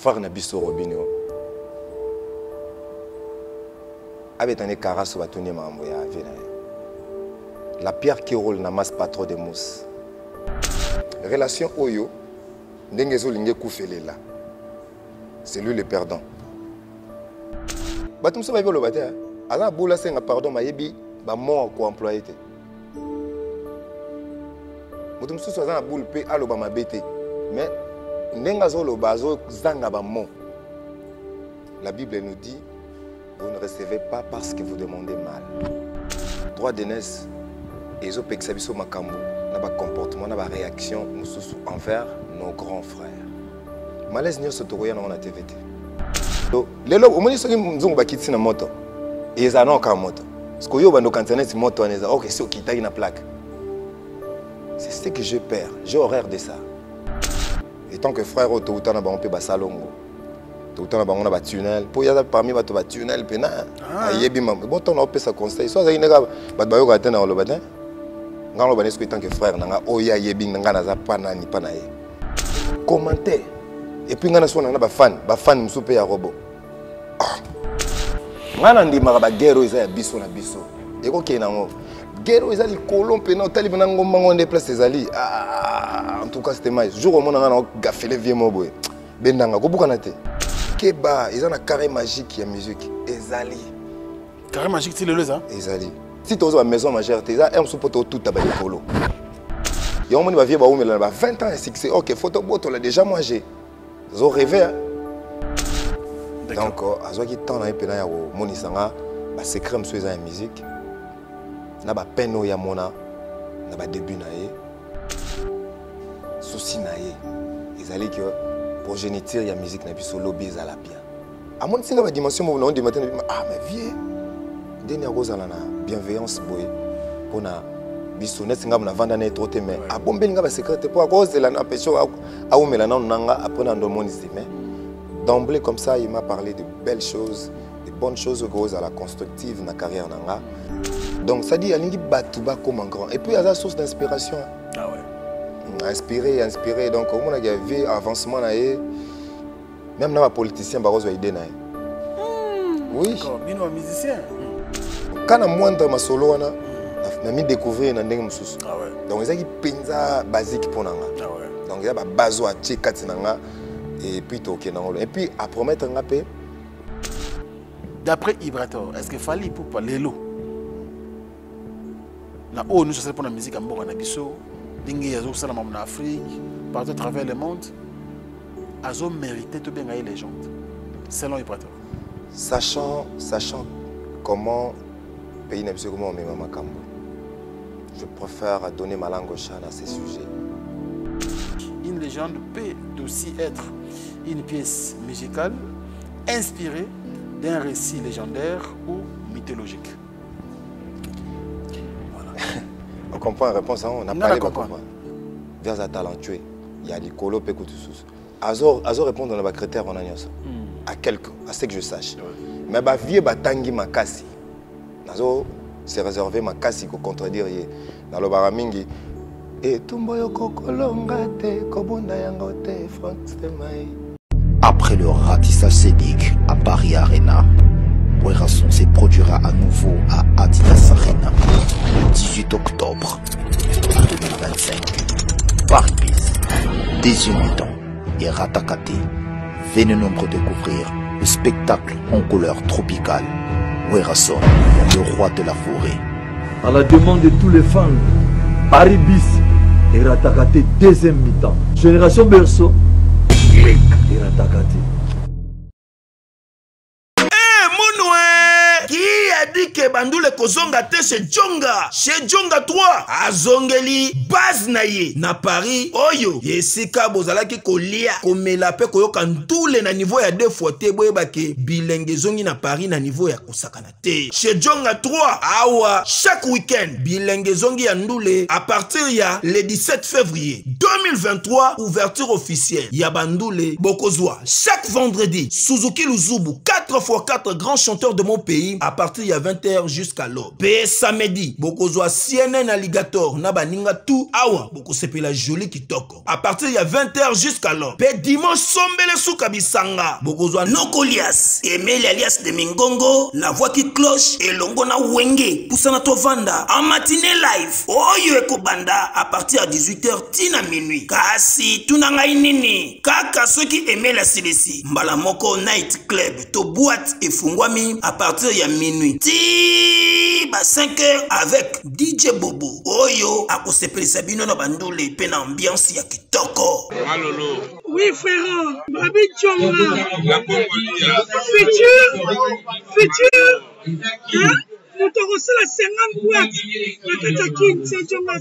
frère Nabiso Robinho. Abetane Karaso Batuni Mamboya. La pierre qui roule n'amasse pas trop de mousse. Relation Oyo, Ndengezo Linge Koufelela. C'est lui le perdant. Batum Soba le bataille. Ala Boula Senga pardon, Mayebi, ba mort ko employé. Batum Soba na boule pe alo ba mabete. Mais Ndengazo lo bazo zanga ba mort. La Bible nous dit, vous ne recevez pas parce que vous demandez mal. Droit d'aînesse, ils ont pexé sur ma cambo. N'a comportement, n'a réaction envers nos grands frères. Malaise n'y a pas de la TVT. Les gens, au moins, ils ont bakiti na moto. Et ils ont un moto. Parce que yo bando internet moto, ils ont ok, c'est qui t'a une plaque. C'est ce que je perds. J'ai horreur de ça. Et tant que frère, tout le temps, on peut basalongo. Tout le temps, on a un tunnel. Pour y aller parmi les tunnels, pena. Bon, on a fait ça conseil. Soit il y a des gens qui ont le batin. Quand on a dit que frère, on a dit commentaire. Et puis, on a des fans, des fans qui sont des robots. On a dit que les guerres sont des biso. Et qu'on a dit guerre sont des colons, on a place des en tout cas, c'était mal. Le jour où on a gafé les vieux mots, Bendanga, Keba, ils ont un carré magique de musique. Ezali. Carré magique, c'est le ça? Ezali. Si tu as une maison majeure, tu as un support tout à l'heure. Et on va vivre 20 ans et succès. Ok, photo boîte, on l'a déjà mangé. Ils ont rêvé. Donc, à ce temps, on a peu de secret de la musique. On a peine au Yamona. On a début naïe. Souci naïe. Ezali que progéniture, il y a musique, il y a solo bise à la bien. À mon sens, la dimension, on dit maintenant, ah, mais vieux. Dernière chose, on a bienveillance pour na bisounet singa na vanda na trop mais a bombe nga ba secret pour cause de la napesho a ou melana nanga après dans le monde mais d'emblée comme ça il m'a parlé de belles choses, de bonnes choses à la constructive na carrière nanga. Donc ça dit alingi batuba comme un grand et puis il y a la source d'inspiration. Ah ouais. Inspiré donc au monde il y avait avancement na même na politicien barozo idée na. Oui. D'accord, bino musicien. Quand on moindre ma solo, on a découvert un ndenge mususu. Ah ouais. Donc ils ont penza basique pour nanga. Ah ouais. Donc il y a ba bazo à checker nanga et puis toke nanga. Et puis à promettre un peu. D'après Ibrator, est-ce que fallait pour parler l'eau? La haut nous cherchons pour la musique en Bourg Nabiso, dingue yazo salam en Afrique, partout à travers le monde. Azo mérité tout bien les légendes. Selon Ibrator. Sachant comment pays n'est pas comment on met ma cambo. Je préfère donner ma langue au chat à ces sujets. Une légende peut aussi être une pièce musicale inspirée d'un récit légendaire ou mythologique. Voilà. On comprend la réponse, hein? On n'a pas les comprendre. Vers un talentueux, il y a des colos et tout ça. Azor répondre dans les critères on a ça. À quelques, à ce que je sache. Mais bah vieux batangi makasi. Nazo c'est réservé makasi ko contredire dans le baramingi et tumboyo kokolonga te kobunda yango te Frank Stemai. Après le ratissage scénique à Paris Arena, Werason se produira à nouveau à Adidas Arena le 18 octobre 2025. Paris Biz, Désionidan et Ratakate. Venez nombreux découvrir le spectacle en couleur tropicale. Werason, le roi de la forêt. À la demande de tous les fans, Paris Bis et Ratakate deuxième mi-temps. Génération Berceau, Click et Ratakate. Qui a dit que Bandoule Kozonga te chez Djonga 3 Azongeli base naye na Paris oyo yesika bozalaki kolia komela pe koyoka ntule na niveau ya 2 fois te boyebake bilenge zongi na Paris na niveau ya kosakana te chez Djonga 3 awa chaque week-end bilenge zongi ya ndule à partir ya le 17 février 2023 ouverture officielle ya Bandoule Bokozwa chaque vendredi Suzuki Luzubu 4x4 grands chanteurs de mon pays à partir de 20h jusqu'à l'aube. Pe samedi, Bokozwa CNN Alligator na baninga tout awa Boko sepela joli kitoko. À partir de 20h jusqu'à l'aube. Pe dimanche sombele souka Bisanga. Bokozwa Nokolias, Emeli alias de Mingongo, la voix qui cloche, et Longona Wenge, Poussana Tovanda, en matinée live. Oyo Ekobanda, à partir à 18h, tina minuit. Kasi, tunanga inini, kaka ceux qui aimaient la CDC. Mbalamoko Night Club, to boîte et fungwami, à partir ya minuit. Ti, ba 5h avec DJ Bobo. Oyo, à Kosepeli Sabino na Bandoule, pena ambiance ya kitoko. Malolo. Oui, frère, Babi Tchonga. Futur. Hein? Nous te recevons la 50 boîtes. La Katakin, c'est Tchonga.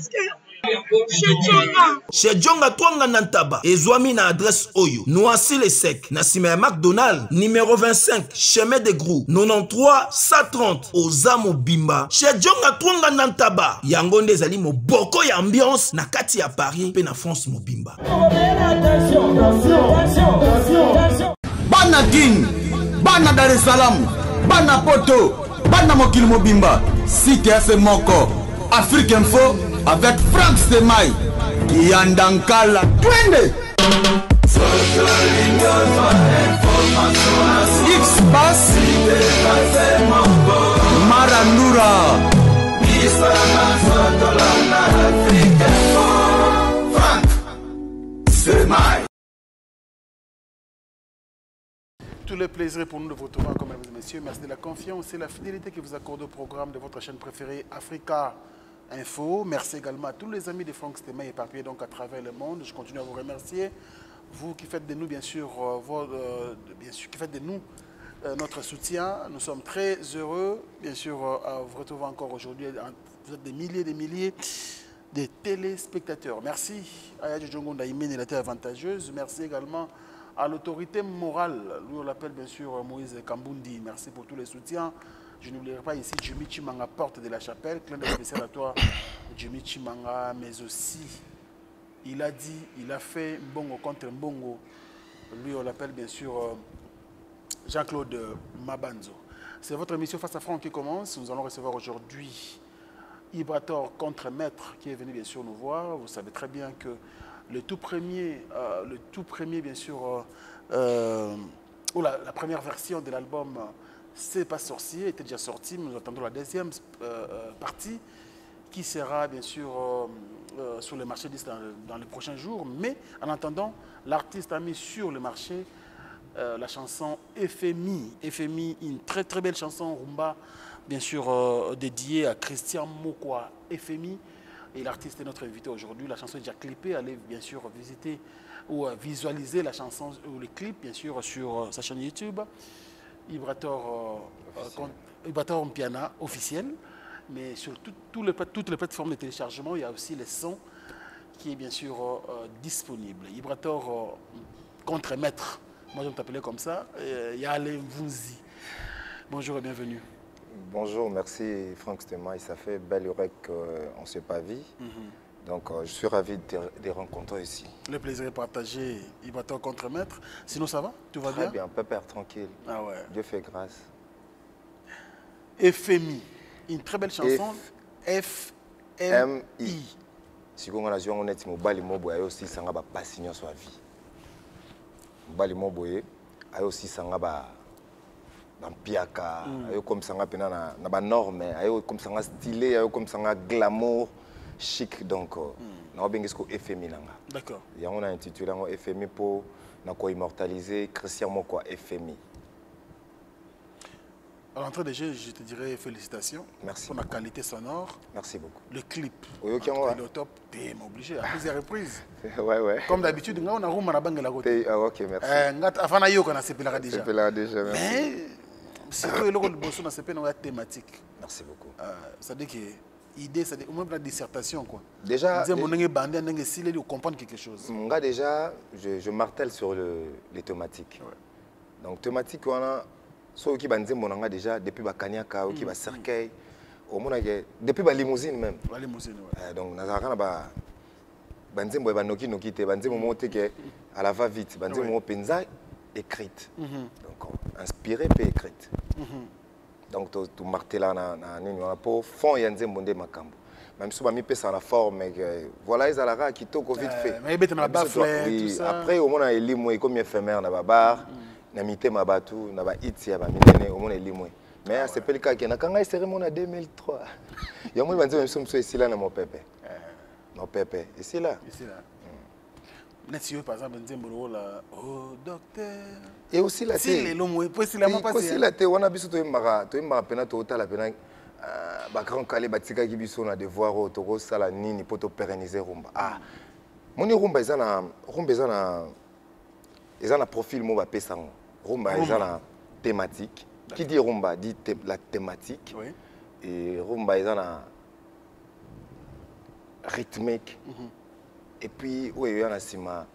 Chez Djonga Twanga Nantaba, Ezwami na adresse Oyo, Noisy les Secs, Nassime McDonald, numéro 25, chemin de Grou, 93 130, Ozamo Bimba. Chez Djonga Twanga Nantaba, Yangonde Zali mo boko ya ambiance, na kati ya Paris, pe na France mo Bimba. Bana King, Bana Dar es Salaam, Bana Poto, Bana Mokil Mobimba, Cité FM Moko, Afrique Info, avec Frank Stemai, Yandankala, Twende. X-Bass, Marandura, Frank Stemai. Tout le plaisir pour nous de vous retrouver encore, mesdames et messieurs. Merci de la confiance et la fidélité que vous accordez au programme de votre chaîne préférée, Africa Info. Merci également à tous les amis de Frank Stemai éparpillés donc à travers le monde. Je continue à vous remercier. Vous qui faites de nous, bien sûr, qui faites de nous notre soutien. Nous sommes très heureux, bien sûr, à vous retrouver encore aujourd'hui. Vous êtes des milliers de téléspectateurs. Merci à Yadjo Djongo Ndaïmene, la terre avantageuse. Merci également à l'autorité morale. Nous on l'appelle bien sûr Moïse Kambundi. Merci pour tous les soutiens. Je n'oublierai pas ici Jimmy Chimanga, porte de la chapelle. Clin d'œil spécial à toi, Jimmy Chimanga, mais aussi, il a dit, il a fait Mbongo contre Mbongo. Lui, on l'appelle bien sûr Jean-Claude Mabanzo. C'est votre émission Face à Franck qui commence. Nous allons recevoir aujourd'hui Ibrator contre Maître qui est venu bien sûr nous voir. Vous savez très bien que le tout premier bien sûr, la première version de l'album C'est pas sorcier était déjà sortie, mais nous attendons la deuxième partie qui sera bien sûr sur le marché dans les prochains jours. Mais en attendant, l'artiste a mis sur le marché la chanson FMI. FMI, une très très belle chanson rumba, bien sûr dédiée à Christian Mokwa. FMI, et l'artiste est notre invité aujourd'hui. La chanson est déjà clippée. Allez bien sûr visiter ou visualiser la chanson ou le clip bien sûr sur sa chaîne YouTube. Ibrator Piana officiel, mais sur toutes les plateformes de téléchargement, il y a aussi les sons qui est bien sûr disponible. Ibrator contre Maître, moi je vais t'appeler comme ça, Yale Mvunzi. Bonjour et bienvenue. Bonjour, merci Frank Stemai, ça fait belle heure qu'on ne s'est pas vu. Donc je suis ravi de te rencontrer ici. Le plaisir est partagé. Ibrator contre Maître. Sinon ça va? Tout va bien? Très bien, pépère, tranquille. Ah ouais. Dieu fait grâce. FMI, une très belle chanson. FMI. Si on a joué, on est mobile moboye aussi ça va passer sur sa vie. Mobile moboye aussi ça va piaka, comme ça va na norme, comme ça va stylé, comme ça va glamour. Chic donc na bengisco FMI nanga. D'accord. Et on a intitulé FMI pour na ko immortaliser Christian Mokwa FMI. À l'entrée des jeux, je te dirais félicitations. Merci pour la qualité sonore. Merci beaucoup. Le clip. Oui, OK, on est au top, t'es obligé à plusieurs reprises. Ouais. Comme d'habitude, on a roum à la banque de la côté. Ah OK, merci. Avant yo qu'on a CPLA déjà. CPLA déjà, merci. Mais c'est que le rôle de Bosso na CP na thématique. Merci beaucoup. Ça dit que idée, c'est au moins la dissertation quoi. Déjà, comprendre quelque chose. Mon gars, déjà, je martèle sur les thématiques. Ouais. Donc thématique, on a ceux qui bandent mon gars déjà depuis Bakaniaka, qui va cercueil, au moins depuis la limousine même. La limousine, ouais. Donc nazarana ba bandé mo ba noki noki te bandé mo monter que à la va vite, bandé mo penza écrite. Donc inspiré puis écrite. Donc tu marteler na nini pour fond yanze monde makambo. même si on pesa la forme voilà ils allaient à kitoko vite fait mais bête na bafle tout ça après au moins elimwe comme éphémère na babar na mité mabatu na ba hits ya ba minene au moins elimwe mais c'est pas le cas qui na kanga cérémonie en 2003 ya moi banze même so ici là na mon pépé ici là par exemple nzembo la oh docteur et aussi la si les lomo aussi la pas aussi la te wana biso to mara pena to tala pena ba grand calé batika ki biso na devoir o to sala nini poto pérenniser rumba moni rumba ezana profil mo ba pesango rumba ezana thématique qui dit rumba dit la thématique et rumba ezana rythmique et puis oui il y en a sima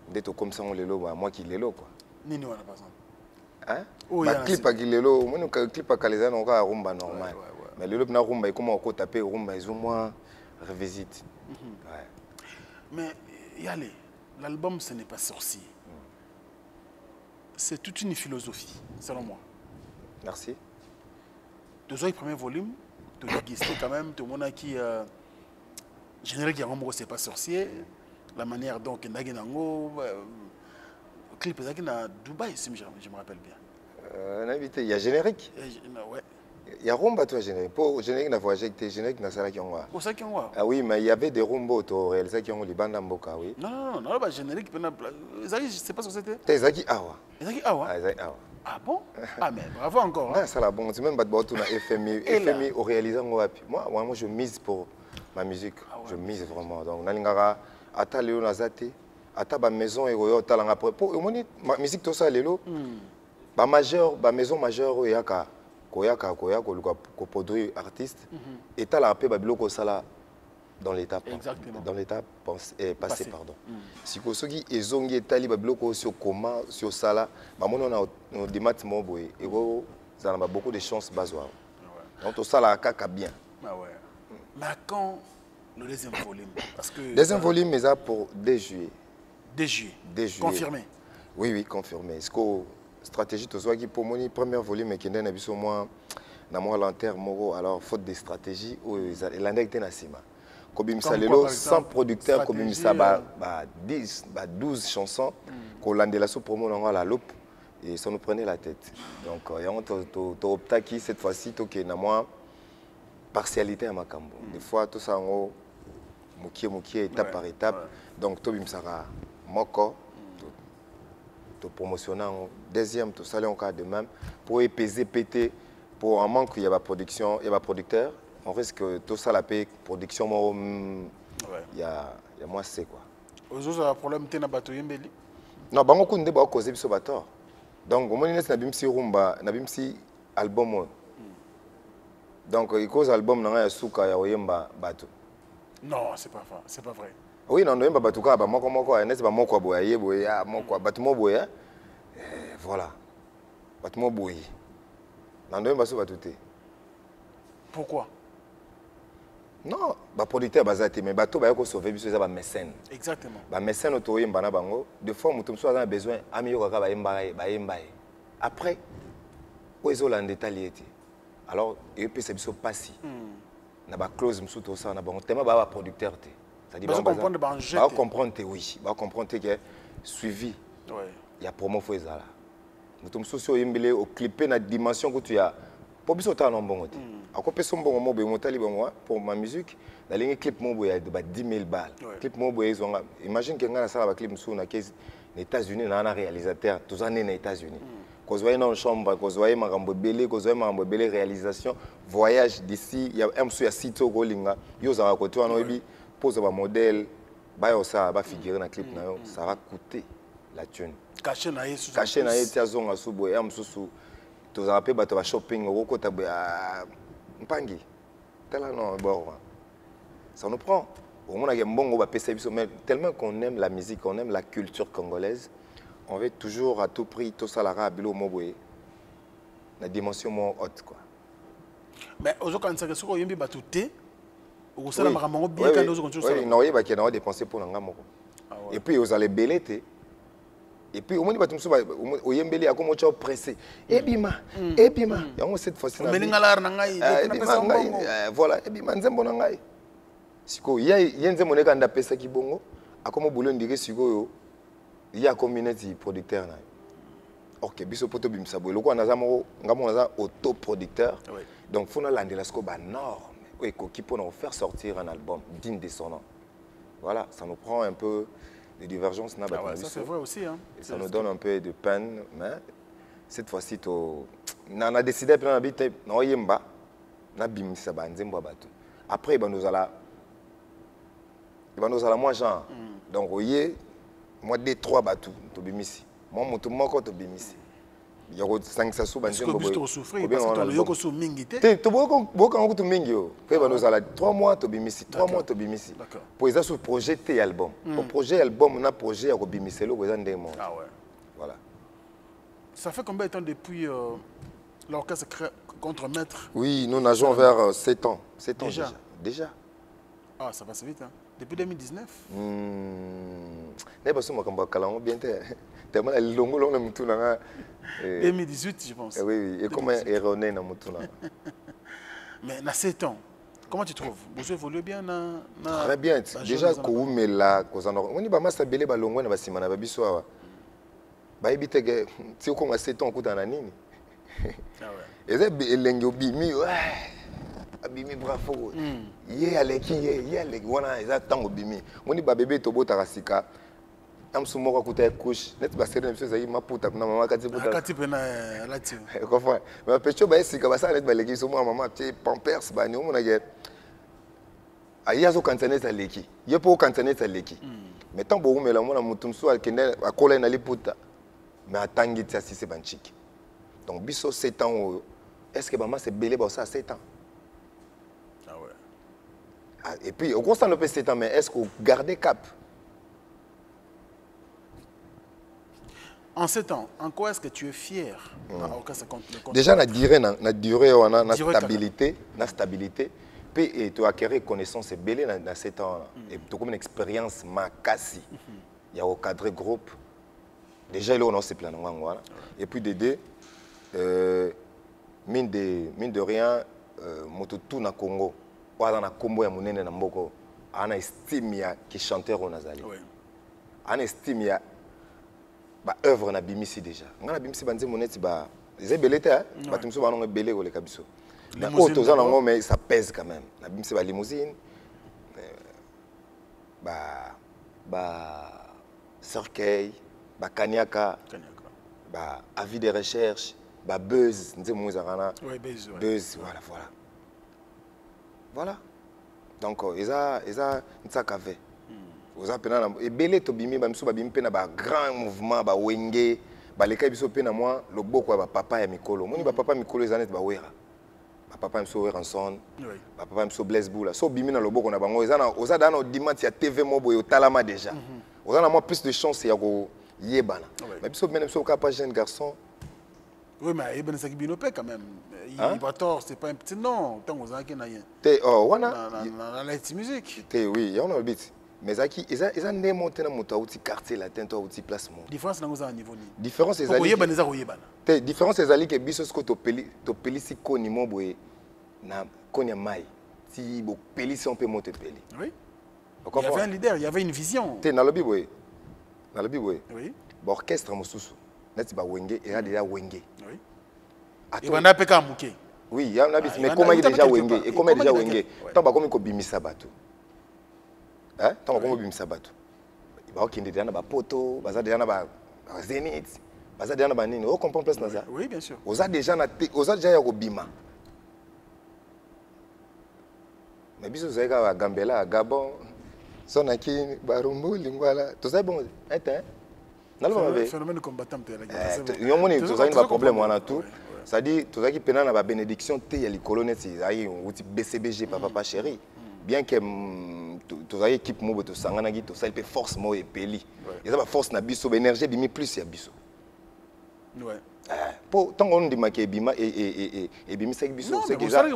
d'être comme ça on lelo moi qui lelo quoi nini wana par exemple hein ba clip à lelo moi nous clip à kaleza on ka rumba normal mais lelo na rumba et comment on taper rumba ils ont moins revisite mais yale l'album ce n'est pas sorcier c'est toute une philosophie selon moi. Merci. Deuxième premier volume tu déguisé quand même tout le monde qui générique qui a c'est pas sorcier la manière donc Naginango clip à Dubaï si je me rappelle bien il y a générique ouais il y a rumba toi générique pour générique n'a voyagé que générique n'a ça qui on voit pour ça qui on voit ah oui mais il y avait des rumba auto réalisés qui ont les bandes mboka oui non bah générique c'est pas société Ezaki awa ah bon ah mais bravo encore ah ça là bon c'est même pas de na FMI au réalisant moi je mise pour ma musique je mise vraiment donc nalingara ata lelo nazate ata ba maison et royo talanga pour ma musique tout ça lelo ba majeur ba maison majeure yaka koyaka ko produire artiste et tala pe ba biloko sala dans l'étape passé pardon si ko soki ezongi etali ba biloko sur comment sur sala ba mono na dimat moboy et go ça a beaucoup de chances bazwa donc tout ça là kaka bien mais quand le deuxième volume parce que deuxième volume mais ça pour 2 juillet confirmé oui confirmé est-ce que stratégie to soit qui pour mon premier volume qui ndena biso moi na moi lanterne moro alors faute de stratégie ou l'andecte na sima kobimisa lelo 100 producteurs kobimisa ba 10 ba 12 chansons ko landela so promo na la loupe et ça nous prenait la tête donc yango to optaki cette fois-ci to ke na moi partialité à makambo des fois tout ça ngo mukie étape par étape donc to bimsara moko to promotionner deuxième tout ça là encore de même pour épaiser péter pour un manque il y a pas production il y a pas producteur on risque tout ça la paix production il y a moi c'est quoi aujourd'hui un problème té na bato yembeli non bango kunde ba causer biso bator donc au moins na bimsi rumba na bimsi album donc il cause album na ya suka ya oyemba bato non c'est pas vrai oui non oyemba bato ka ba moko nest ba moko boya boya moko bato mo boya voilà bato mo boyi na oyemba so bato te pourquoi non ba producteur bazate mais bato ba ko sauver biso za ba mécène exactement ba mécène to oyemba na bango de fois mutum so a besoin amiyo ka ba yemba après ozo la ndetaliete alors et puis c'est biso passi na ba clause msuto ça na bango tellement ba producteur te c'est-à-dire ba comprendre oui ba comprendre que suivi il y a promo fo ezala mutum so yembele au clipper na dimension que tu as pour biso ta non bongo te akope so mbongo mo be motali bongo pour ma musique la ligne clip mo boya de ba 10 000 balles clip mo boya zonga imagine que ngana sala ba clip msu na case les États-Unis na réalisateur tous années les États-Unis qu'on voit dans chambre qu'on voit makambo belé qu'on voit makambo belé réalisation voyage d'ici il y a un monsieur à site au Golinga yo za côté wana obi pose ba modèle ba yo ça ba figurer dans clip na yo ça va coûter la thune caché na yesu caché na yesu azonga subo ya msusu tous a rappelé bato ba shopping au côté ba mpangi tellement non bon ça nous prend au moins il bon va passer mais tellement qu'on aime la musique on aime la culture congolaise on veut toujours à tout prix tout ça la rabilo moboé la dimension moins haute quoi mais aujourd'hui quand ça que ce qu'on yembi batuté au ça la makambo bien quand nous continuons ça non il va qu'il y a dépenser pour nga moko et puis vous allez belleter et puis au moins batum so au yembeli a comme tu pressé ebima yango cette fois-ci meninga la na ngai voilà ebima nzembo na ngai Siko yenze moneka nda pesa ki bongo akomo boulot ndike siko il y a community producteur na. OK, biso poto bimsa boy. Loko naza mo ngamo naza autoproducteur. Donc faut na landela siko ba norme. Oui, qui peut nous faire sortir un album digne de son nom. Voilà, ça nous prend un peu de divergence. Ça c'est vrai aussi. Hein. Et ça nous donne un peu de peine, mais cette fois-ci, on a décidé de habiter dans Yemba, après, il va nous aller moi, genre. Donc, vous voyez, moi, 2-3 bateaux, moi, mon tout, moi, quand tu bimis. Il y a 500 sous. Est-ce que tu souffres parce que tu as souffert mingi? Tu as mingi. Après, il va nous aller 3 mois, tu bimis. 3 mois, tu bimis. Pour les ce projet, tes albums. Pour projet album, on a projet à bimis. Ah ouais. Voilà. Ça fait combien de temps depuis l'orchestre Contre-Maître? Oui, nous nageons vers 7 ans. 7 ans déjà. Ah, ça passe vite, hein. Depuis 2019. 2018, je pense. Oui, et comment erroné dans mon Mais dans 7 ans, comment tu trouves? Vous évoluez bien? Très bien. Déjà, quand on est là, on est là, stabilisé, on est là, on est là, bah ibite que si on a 7 ans kuta na nini et ça elengo bimi bimi bravo ye aleki wana eza tango bimi moni ba bébé to bota kasika amsumo ka kuta couche net ba sere mso zayi maputa na mama kati pena lati ko fa ba pecho ba esika ba sa net ba leki so mama tie pampers ba ni o mona ge aya zo kantaneta leki ye po kantaneta leki mais tant bo umela mona mutumso akende akola na liputa. Mais attendez, c'est banchik. Donc, biso 7 ans, est-ce que maman c'est belé pour ça 7 ans? Ah ouais. Et puis, au constat, on peut 7 ans, mais est-ce qu'on garde cap? En 7 ans, en quoi est-ce que tu es fier? Déjà, on a duré, on a stabilité. Puis, tu as acquis connaissance belé dans 7 ans. Et tu as comme une expérience makasi. Il y a au cadre groupe. Déjà, là, on a ces plans. Et puis, mine de rien, tout na Congo, ou dans la Congo, il y a un estime qui chanteur au Nazali. On estime qu'il œuvre na bimisi déjà. On a bimisi banze moneti ba les belete hein, ba tumso ba non belé au le kabiso. Mais autres gens mais ça pèse quand même. Na bimisi ba limousine cercueil, ba kanyaka, ba avis de recherche, ba buzz, buzz, voilà. Donc ils a ntsakave. Ils a pena et belé to bimi ba mso ba bimi pena ba grand mouvement ba wenge, ba leka biso pena moi le boko ba papa ya mikolo. Moni ba papa mikolo ezanet ba wera. Ba papa mso Ranson, ba papa mso Blaise Boula. So bimi na le boko na bango ezana ozada na dimanche ya TV mobo yo talama déjà. Ozana moi plus de chance ya ko yebana. Mais biso même so ka pas jeune garçon. Oui, mais Ibn Saki Binopé quand même. Ibator, c'est pas un petit nom. Tant aux Anki n'a rien. Wana. Dans la musique. Oui, il y a un bit. Mais Zaki, ils ont démonté dans mon quartier latin, toi, outil placement. Différence dans un niveau. Différence c'est Zali. Différence c'est Zali que bisos ko to peli si koni mo boye na konya mai. Si bo peli si on peut monter peli. Oui. Il y avait un leader, il y avait une vision. T'es dans le biboye. Dans le biboye. Oui. Orchestre mosusu. Neti ba wenge et là déjà wenge. Oui. Et on a peka muke. Oui, il y a un habit mais comment il déjà wenge et comment déjà wenge. Tant ba comme ko bimisa bato. Hein? Tant que vous sabato, il va au déjà na poto, baza déjà na zénith, baza déjà na nini. On comprend plus na ça. Oui, bien sûr. Oza déjà na oza déjà ya bima. Mais biso zaika Gambela, Gabon, sonaki barumbu lingwala. Tout ça bon, hein? Le phénomène combattant de la guerre. Il y a un tout ça problème on a tout. Ça dit tout ça qui pena na ba bénédiction té ya likolone c'est ayi on dit BCBG papa chéri. Bien que tu as une équipe qui est force et peli. Il y a une force na biso, l'énergie bimi plus ya biso. Ouais. Pour tant on dit que bima et bimi c'est biso. Non, c'est vrai.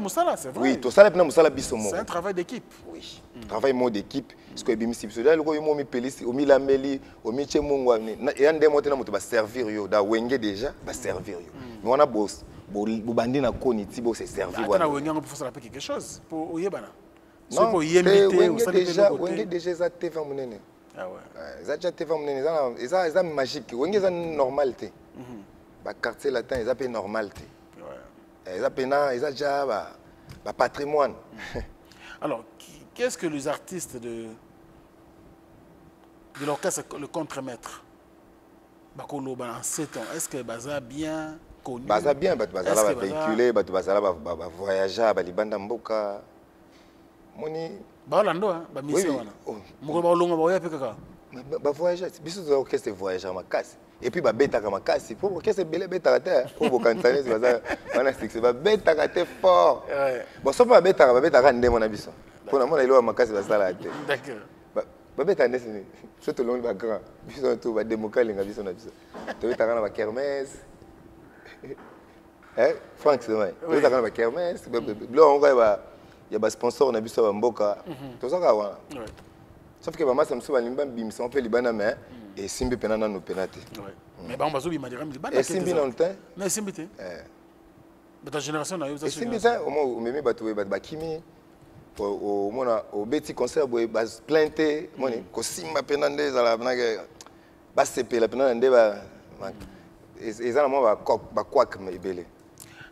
Oui, tout ça na musala biso mo. C'est un travail d'équipe. Oui. Travail mode d'équipe. Parce que bimi c'est biso. Là le ko yo mi peli, o mi lameli, o mi chemungwa et ande moté na moto ba servir yo da wenge déjà, ba servir yo. Mais on a boss, bo bandi na koni ti bo se servir. On a wenge on peut faire quelque chose pour oyebana. Non, Wenge déjà eza TV monene. Ah ouais. Eza déjà TV monene, eza magique. Wenge eza normal te. Ba quartier latin eza pe normal te. Ouais. Eza pena, eza déjà ba patrimoine. Alors, qu'est-ce que les artistes de l'orchestre le contre-maître Bakolo en 7 ans, est-ce que Baza bien connu? Baza bien, Baza va véhiculer, Baza va voyager, Balibanda Mboka. Moni. Balando, hein, mission. Moko ba longa ba yape kaka. Ba voyager, biso za orchestre voyager makasi. Et puis ba beta ka makasi, pour orchestre belé beta ta, pour bo cantaner Baza, wana six ba beta ka te fort. Bon so ba beta ka ndemo na biso. Pour na mona ilo makasi ba sala te. D'accord. Ba beta ndesi, surtout long ba grand. Biso to ba démocratie nga biso na biso. To beta ka na ba kermesse. Franck c'est vrai. To beta ka na ba kermesse, blo on va il y a des sponsors on a vu ça en Mboka tout ça quoi sauf que maman ça me souvient limba bimisa on fait libana mais et simbi penana no penate mais ba on bazo bima dira et simbi non temps mais simbi te ta génération na yo ça simbi ça au moins meme bato ba kimi au mona au beti concert boy ba plainte moni ko simba penande za la ba sepela penande ba ils ont moi ba kwak me belé.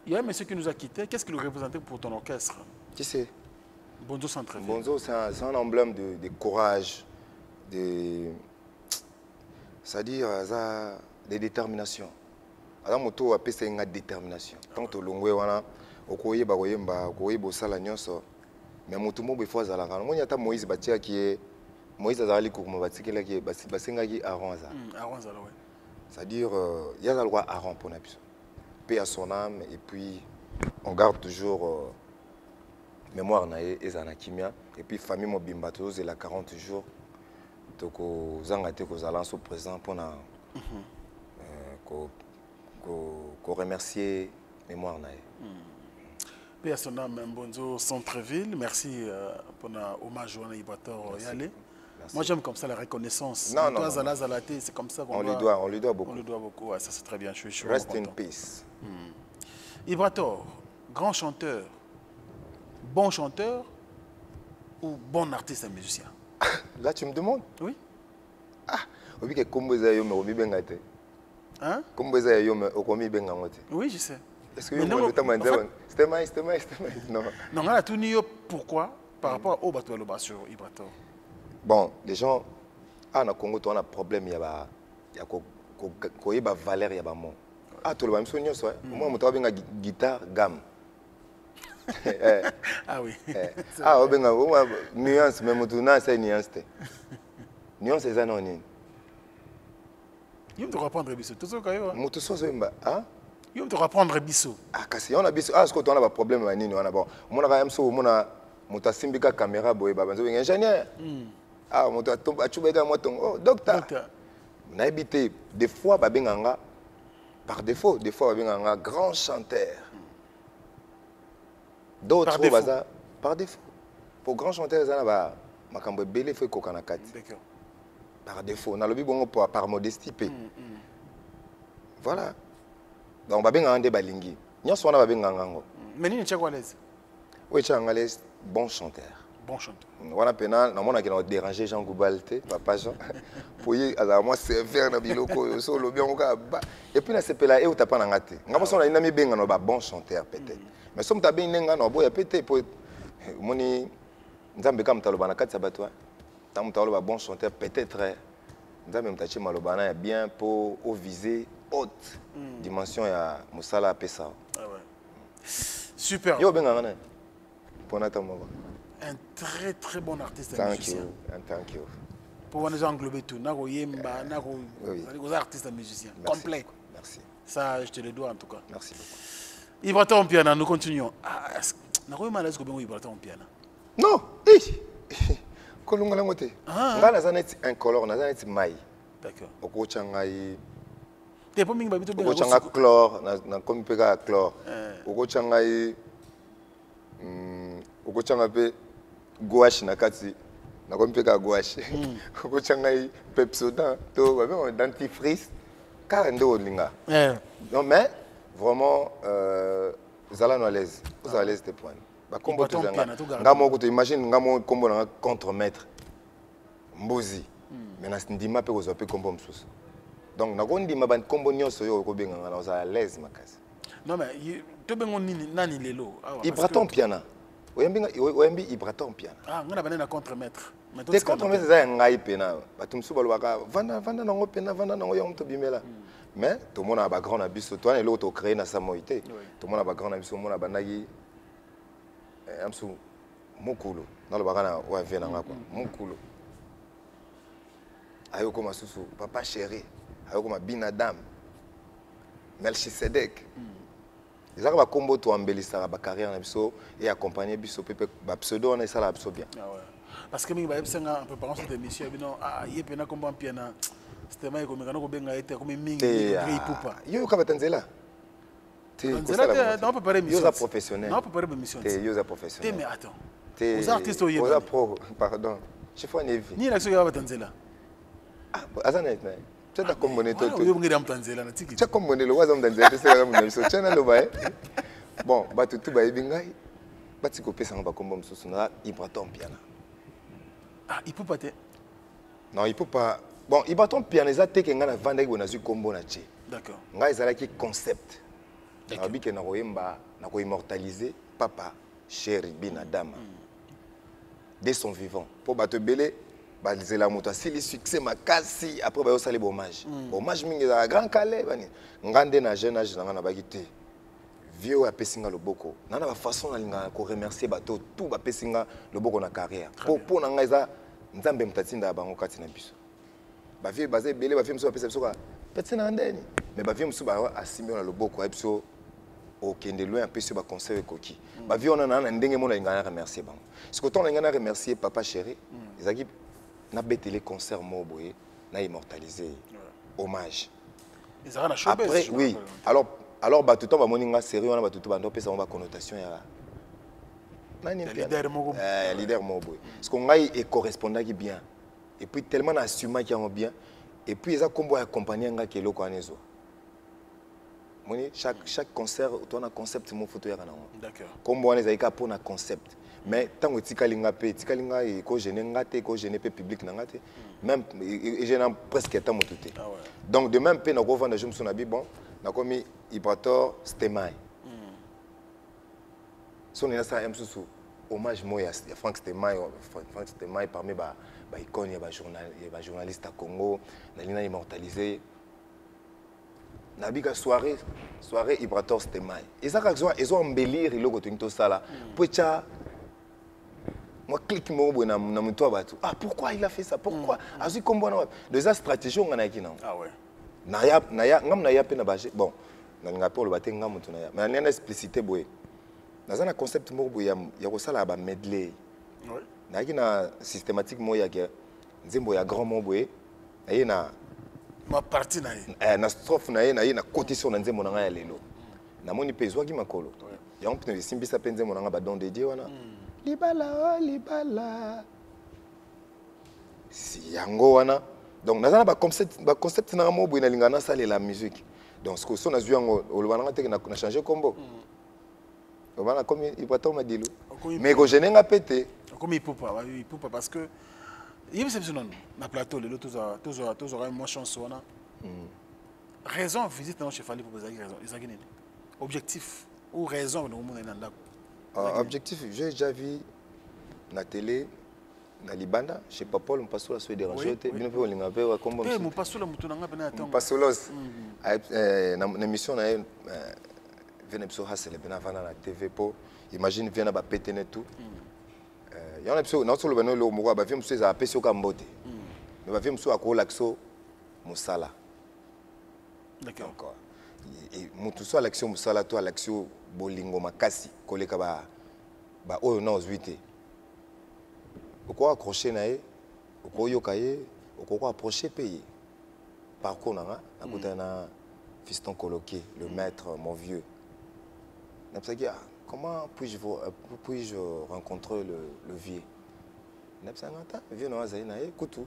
Il y a un monsieur qui nous a quitté, qu'est-ce qu'il représentait pour ton orchestre? Qui c'est? Bonzo Centreville. Bonzo, c'est un emblème de courage, c'est-à-dire de détermination. Alors, moto a payé une détermination. Tant que l'on voit, on voit bosala nyonso, mais moto mo befo za la kana. Mo nyata Moïse batia qui est Moïse azali ko mo batikela qui basenga qui Aronza. Aronza là ouais. C'est-à-dire il y a le roi Aaron pour nabiso. Paix à son âme et puis on garde toujours mémoire nae ezana kimia et puis famille mobimba tous et la 40 jours donc zangate ko zalanso présent pour na ko remercier mémoire nae. Paix à son âme Bonzo Centreville, merci pour na hommage à Ibator Yale. Moi j'aime comme ça la reconnaissance. Non, toi Zala Zalaté, c'est comme ça qu'on on lui doit beaucoup. On lui doit beaucoup. Ouais, ça c'est très bien. Je suis Rest in peace. Ibrator, grand chanteur, bon chanteur ou bon artiste et musicien? Là tu me demandes? Oui. Ah, obi ke kombo za yo me obi bengate. Hein? Kombo za yo me okomi bengangote. Oui, je sais. Est-ce que vous êtes en c'était non. Non, on a tout nié pourquoi par rapport au bateau le bas sur Ibrator. Bon, les gens ah na Congo on a problème il y a ko yeba valeur ya ba mo. Ah tout le monde sonyo so. Moi moto benga guitare gamme. Ah oui. Ah obenga nuance mais moto na c'est nuance te. Nuance c'est non ni. Il me reprendre biso. Tout ça kayo. Moto so zemba, hein? Il me reprendre biso. Ah kasi on a biso ah ce qu'on a pas problème ba nini on a bon. Mon ka yamso mona moto simbika caméra boy ba banzo ingénieur. Ah, mon docteur. On a habité des fois babenganga par défaut, des fois babenganga grand chanteur. D'autres par défaut. Pour grand chanteur ça va makambo belé fait kokanakati. D'accord. Par défaut, on a le bon par modestie. Voilà. Donc babenganga de balingi. Nyonso wana babenganga ngo. Mais ni tchakolaise. Oui, tchakolaise bon chanteur. Bon chanteur. On a pénal, on a dérangé Jean Goubalte, papa Jean. Pour y aller moi sévère na biloko solo bien on ba. Et puis na sepela et ou tapa na ngate. Ngamo so na inami benga no ba bon chanteur peut-être. Mais somme ta benga no boya peut-être pour moni nzambe kam taloba na kati sabatwa. Tam taloba bon chanteur peut-être nzambe mtachi maloba na bien pour au viser haute dimension ya musala pesa. Ah ouais. Super. Yo benga na. Pour na tamoba. Un très très bon artiste et Thank musicien. you. Pour nous englober tout, nako yemba, nako artiste et musicien complet. Merci. Ça je te le dois en tout cas. Merci beaucoup. Ibrator en piano, nous continuons. Ah, nako malaise ko bengo Ibrator en piano. Non, kolunga la moté. Ngana zaneti incolore, na zaneti mai. D'accord. Okochanga yi. Te po mingi ba bito bengo. Okochanga chlore, na komi peka chlore. Okochanga yi okochanga pe gouache na kati na komi peka gouache. Okochanga yi Pepsodent to ba ben dentifrice car ndo linga. Non mais vraiment zala no à l'aise. Vous à l'aise tes points. Combo tout ngamo ko imagine ngamo combo na contre-maître Mbozi. Mais na ndima pe ko zo pe combo msusu. Donc na ko ndima ban combo nyonso yo ko benga na za à l'aise makasi. Non mais to bengo nani lelo. Ibraton piana. Oyembi Ibraton piana. Ah ngana banana contre-maître. Te contre-maître za ngai pena. Batumsu balobaka vanda nango pena vanda nango yo mto bimela. Mais tout le monde a un grand abysse. Toi, et l'autre créé dans sa moïté. Tout le monde a un grand abysse. Tout le monde a un banagi. Amsou, mon coulo. Dans le bagana, ouais, viens là quoi. Mon coulo. Ayo comme Soussou, papa chéri. Ayo comme Binadam. Melchisedek. Ils ont un combo to embellir sa carrière na biso et accompagner biso pepe ba pseudo na ça la biso bien. Ah ouais. Parce que mi ba yebsenga en préparant cette émission bino yepena combo piana. C'était mal comme quand on benga été comme mingi ipupa. Yo ka batanzela. Tanzela on peut parler mission. Yo professionnel. Non, on peut parler mission. Yo professionnel. Mais attends. Aux artistes au Yémen. Aux pro, pardon. Je fais un évi. Ni l'action ya batanzela. Ah, azanet mais. Tu as combiné tout. Yo ngi dam tanzela na tiki. Tu as combiné le wazam tanzela c'est ça mon émission. Tu as le bail. Bon, ba tout ba ibingai. Ba tiko pesa ngaba kombo msusu na Ibraton piana. Ah, ipupa te. Non, il peut pas. Bon, il va tomber pianisa te que ngana vanda ko na zu combo na che. D'accord. Nga ezala ki concept. Na bi ke na koyemba na ko immortaliser papa chéri Binadama. Dès son vivant. Pour bato belé ba zela moto asili succès makasi après ba yo sali hommage. Hommage mingi za grand calais bani. Ngande na jeune âge na ba kité. Vieux a pesinga loboko. Na na ba façon na linga ko remercier bato tout ba pesinga loboko na carrière. Pour na nga eza nzambe mtatinda bango kati na biso. Ba vie basé belé ba vie musu apesa biso ka petit na ndeni mais ba vie musu ba asimio na loboko biso au kende loin apesa ba conseil koki ba vie on na ndenge mona ngana remercier bango ce que ton ngana remercier papa chéri ezaki na betele concert mo boye na immortaliser hommage après oui alors ba tout temps ba moninga série on ba tout ba ndo pesa on ba connotation ya nani leader mo boye parce que ngai e correspondaki bien. Et puis tellement assumé qu'il y a bien. Et puis ils ont combo accompagné un gars qui est là chaque concert, tu as un concept mon photo. D'accord. Combo on est pour un concept. Mais tant que tikalinga et que je n'ai que je n'ai pas public n'angate. Même je n'ai presque tant tout. Donc de même pe na ko vendre je me suis nabi bon na komi Ibrator Stemai. Son ina ça aime sous hommage moi à Frank Stemai parmi ba icône il y a journaliste à Congo na immortalisé nabika soirée Ibrator Stemai ils ont embellir le côté tout ça là pour ça moi clique mo na mto batu pourquoi il a fait ça pourquoi azu kombo na des stratégies on a kina ah ouais ngam na ya pe na baje bon na ngapolo batenga mutu na ya mais na explicité boye na un concept mo boye ya ko sala ba medley ouais na kina systématique mo ya ke nzembo ya grand mo boye na na ma partie na na strophe na na côté sur na nzembo na nga ya lelo na moni pe zwa ki makolo ya on peut simbisa pe nzembo na nga ba don de Dieu wana libala libala si yango wana donc na ba concept na mo boye na lingana sala la musique donc ce que son azu yango o lobana te na changer combo voilà comme il va tomber dilo mais que je n'ai pas pété comme il peut pas parce que il me semble non na plateau le tous aura moins chance on a raison visite dans chez Fali pour vous raison ils objectif ou raison dans monde na objectif j'ai déjà vu na télé na Libanda chez Papa on passe la soirée déranger bien peu linga pe comme mon passe la mutu nga na tango passe los na émission na venez sur hasel ben avant la TV pour imagine vient na ba péter net tout il y en a sur non sur le beno le mo ba vient sur za pesi ka mbote mais ba vient sur ko laxo musala d'accord encore et mutu so l'action musala to l'action bolingo makasi koleka ba oyo na ozuité oko accrocher na ye oko yoka ye oko approcher pays parcours na na fiston coloqué le maître mon vieux. Comment puis-je rencontrer le vieux? Vieux non azana écoute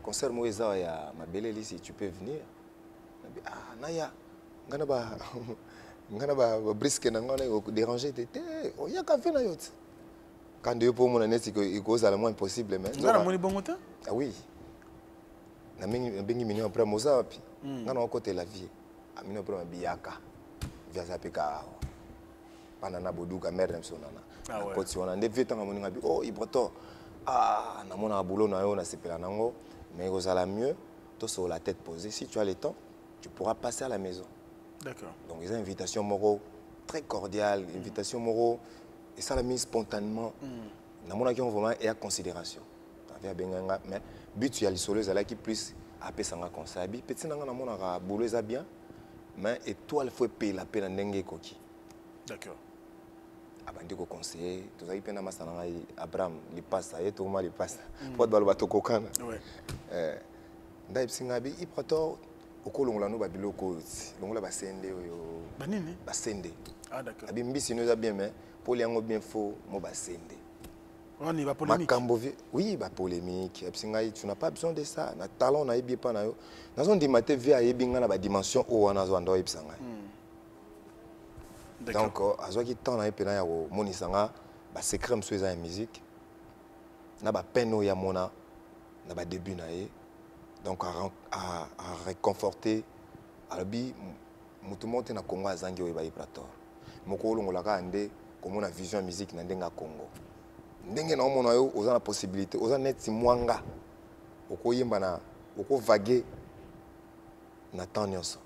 concert moïsa ya mabele si tu peux venir. Ah naya ngana ba ngana ba brisque na ngana ko déranger tete o ya ka fena yot quand de pour mon année que cause à la moins impossible mais ngana moni bongo ta ah oui na bengi minyo après moza pi ngana ko côté la vie amino après biaka via za peka panana boduka merde msonana ko ti wana ndé vetanga moni ngabi oh ibroto ah na mona boulot na yo na sepela nango mais ozala mieux toi sur la tête posée si tu as le temps tu pourras passer à la maison. D'accord. Donc, ils ont une invitation moro très cordiale, invitation moro, et ça l'a mis spontanément. Dans mon action, vraiment, et à considération. Mais, but, tu as les solos qui plus appeler ça comme ça. Petit, dans mon action, boulot, ça bien, mais étoile, il faut payer la peine en dengue coquille. D'accord. Abandi ko conseiller, tout ça, il peine à masser Abraham, il passe, et tout le monde, il passe. Pour être bateau coquin. Ouais. D'ailleurs, il prend okolongola no babiloko longola basende oyo banini basende ah d'accord abi mbisi no za bien mais pour liango bien faux mo basende on y va polémique makambo oui ba polémique absingai tu n'as pas besoin de ça na talent na yebi pa na yo nazo ndimate via yebi nga na ba dimension o wana zo ndo yebisanga donc azo ki temps na epena ya ko monisanga ba secret mso eza ya musique na ba peno ya mona na ba début na ye. Donc à réconforter alabi mutu monte na Congo azangi oyo bayiprator moko longolaka ande comme na vision musique na ndenga Congo ndenge na omona yo oza na possibilité oza neti mwanga okoyemba na oko vaguer na temps nyonso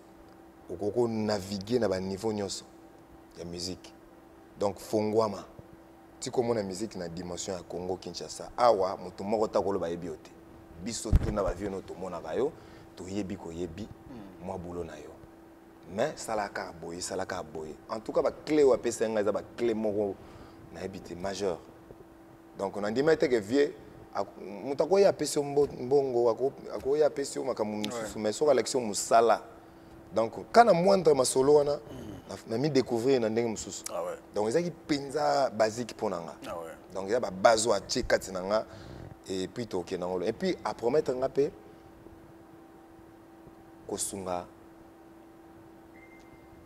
oko naviguer na ba niveau nyonso ya musique donc fongwama ti komona musique na dimension ya Congo Kinshasa awa mutu moko takolo bayebi ote biso tuna ba vie no to mona kayo to yebi ko yebi moi boulot na yo mais salaka boy en tout cas ba clé wa pesenga za ba clé moko na habité majeur donc on a dit mette que vie mutako ya peso mbongo ako ya peso makamu mais so collection musala donc kana moindre masolo wana na mi découvrir na ndenge mususu ah ouais donc ezaki penza basique ponanga ah ouais donc ya ba bazo a tchekati nanga et puis toke nangolo et puis à promettre ngapé kosunga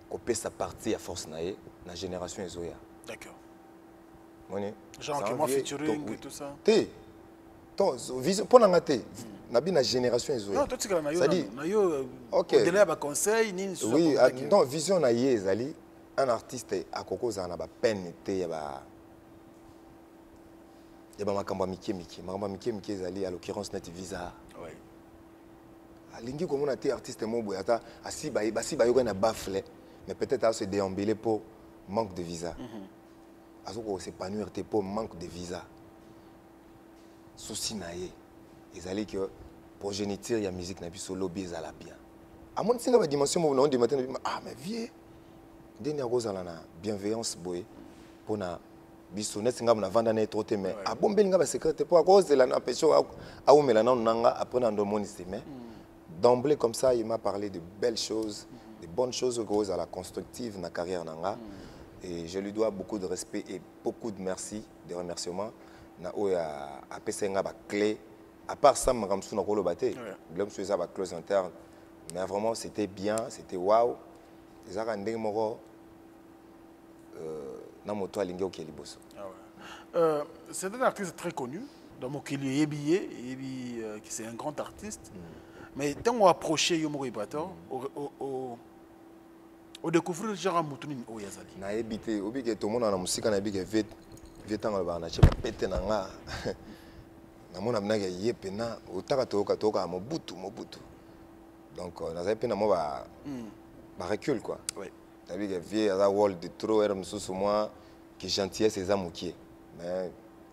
ko pesa partie à force naé na génération ezoya d'accord moni genre que moi featuring et tout ça té to vision pona ngate na bi na génération ezoya non toi tu na yo OK au-delà ba conseil ni oui non vision na ye ezali un artiste akokoza na ba peine té ya ba il y a makambo miki ezali à l'occurrence net visa ouais alingi comme on a été artiste mobo ata asiba yo na bafle mais peut-être à se déambuler pour manque de visa azoko s'épanouir pour manque de visa souci naé ezali que progéniture ya musique na biso lobby ezala bien à mon singa ba dimension mo na on matin ah mais vieux deni akozala na bienveillance boy pour na biso nesinga na vanda na trop te mais a bombelinga ba secret pour cause de la empêcher a omela na nanga après na ndo monisi mais d'emblée comme ça il m'a parlé de belles choses de bonnes choses cause à la constructive na carrière nanga et je lui dois beaucoup de respect et beaucoup de merci de remerciements na oya a pesenga ba clé à part ça makamsu na kolo baté l'homme sur ça ba close interne mais vraiment c'était bien c'était waouh les ara ndenge moko c'est un artiste très connu dans mon qui est c'est un grand artiste mais tant on approché Yomo Ibato au découvrir genre Moutouni au Yazali na ebité obike to mona na musika na bike vietanga ba na che pété na nga na mona na ya yepena otaka toka mobutu donc na za pena mo ba recul quoi oui t'as que vieux à la wall de trop era mususu moi qui gentillesse et amoukier mais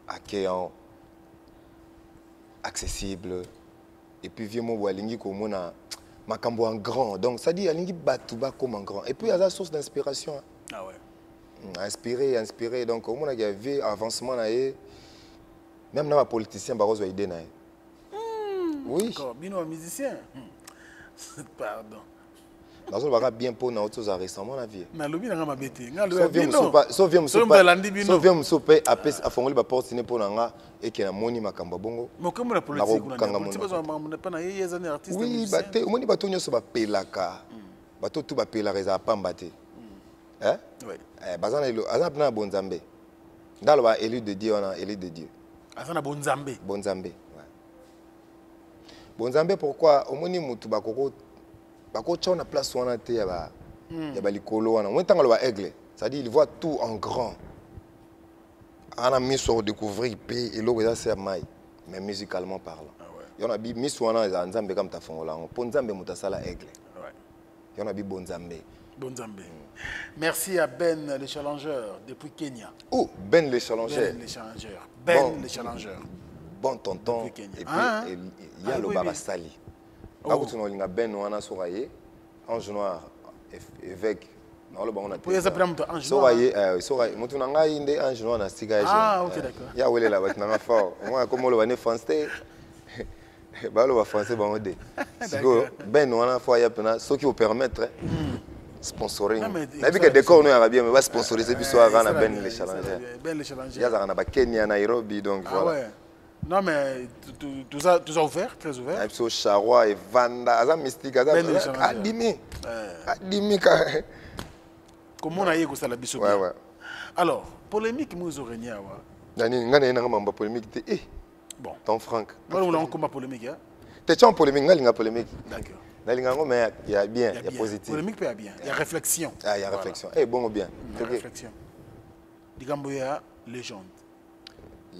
accueillant accessible et puis vieux mo walingi ko mona makambo en grand donc ça dit alingi batuba comme en grand et puis il y a la source d'inspiration ah ouais inspiré donc au mona que vieux avancement na même na politicien barozo idée na oui d'accord bino musicien pardon Nazo baka bien pour na autos récemment la vie. Na lobi na mabete. Nga Sauf musope a fongoli ba porte ne pour nga et que na moni makamba bongo. Mokomo la politique na politique bazo na pa na yeza na artiste. Oui, baté omoni bato nyoso ba pelaka. Bato tout ba pelaka za pamba te. Hein? Oui. Azana Bonzambe. Dans le élu de Dieu, on a élu de Dieu. Azana Bonzambe. Bonzambe. Ouais. Bonzambe, pourquoi? Au moins, mutu bakoko tchona place où on a été, y a likolo, on a moins tant le aigle. C'est-à-dire, il voit tout en grand. On a mis sur découvrir pays et l'eau c'est maï, mais musicalement parlant. Il y en a mis sur un Zambe comme ta fongola. Bonzambe mutasala aigle. Il y en a Bonzambe. Bonzambe. Merci à Ben le Challenger depuis Kenya. Oh, Ben le Challenger. Ben le Challenger. Ben le Challenger. Bon tonton. Et puis il y a le Barasali. Quand tu as Ben ou Anna Soraye, Ange Noir, évêque. Non, le bon on a. Pour les appeler Ange Noir. Soraye, moi tu n'as pas inde Ange Noir na siga. Ah, ok, d'accord. Il y a où est là, tu n'as pas fort. Moi comme on le voit français. Bah le français bon on dit. Ben ou Anna fois il y a plein ceux qui vous permettent. Sponsoring. Na bika décor nous arabien mais va sponsoriser puis soit avant Ben le Challenger. Ben le Challenger. Il y a ça na Kenya, Nairobi donc voilà. Ah ouais. Non mais tout ça ouvert, très ouvert. Absolument Charrois et Vanda, ça mystique, ça adimé. Adimé quand. Comment on a eu ça la biso. Ouais ouais. Alors, polémique nous aurenia wa. Nani ngana na ngamba polémique te bon. Tom Frank. Moi on a combat polémique hein. T'es en polémique ngalinga polémique. D'accord. Ngalinga mais il y a bien, il y a positif. Polémique peut bien, il y a réflexion. Ah, il y a réflexion. Eh bon ou bien. Réflexion. Digambo ya légende.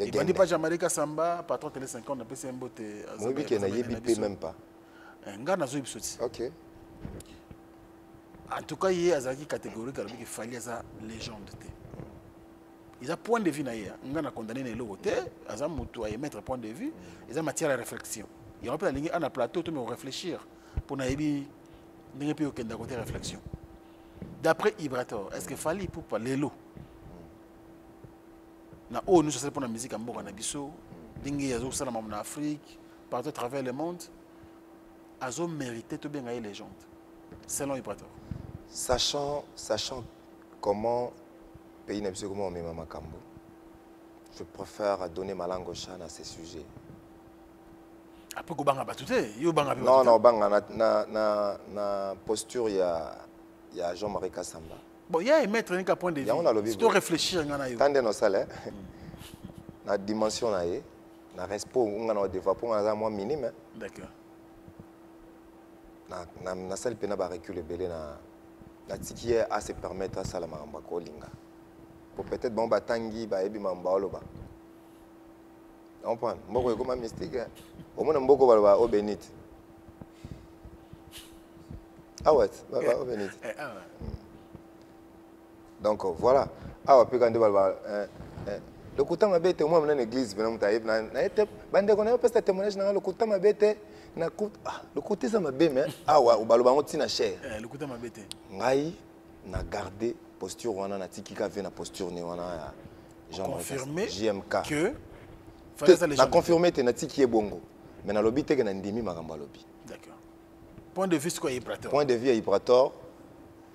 Il ne dit pas Jamarika Samba, patron Télé 50, on a passé un botte. Moi, je ne même pas. Ok. En tout cas, il y a une catégorie qui fallait sa légende. Il y a point de vue, il y a condamné les lots, il y a mettre point de vue, il y a matière à réflexion. Il y a un plateau pour réfléchir, pour n'aller aucune réflexion. D'après Ibrator, est-ce qu'il fallait pour parler l'eau? Na oh nous c'est pour la musique en Bourg en Abisso, dingue azo ça en Afrique, partout à travers le monde, azo mérité tout bien les légendes. Selon Ibrator. Sachant comment pays n'a comment on met Makambo, je préfère donner ma langue au chat à ces sujets. Après que banga batute, yo banga. Non banga na posture il y a Jean-Marie Kassamba. Bon, il y a un maître qui a un point de vue. Si tu réfléchir, il y a un temps de nos salaires, la dimension, la respect, on a des fois pour un mois minime. D'accord. Na salle pena ba reculer belé na tikier à se permettre à ça la mamba kolinga. Pour peut-être bon batangi ba ebi mamba oloba. On prend mboko comme mystique. Au moins mboko ba au bénit. Ah ouais, ba au bénit. Donc voilà. Ah ouais, quand le coup m'a bête moi dans l'église ben na été bande qu'on a pas ce témoignage dans le coup m'a bête na le côté ça m'a bête mais ah ouais baloba on tina cher. Le coup m'a bête. Ngai na garder posture wana na tikika ve na posture ni wana Jean confirmé JMK que fallait ça les gens. Na confirmé te na tiki bongo. Mais na lobby te que na ndimi makambo lobby. D'accord. Point de vue quoi Ibrator. Point de vue Ibrator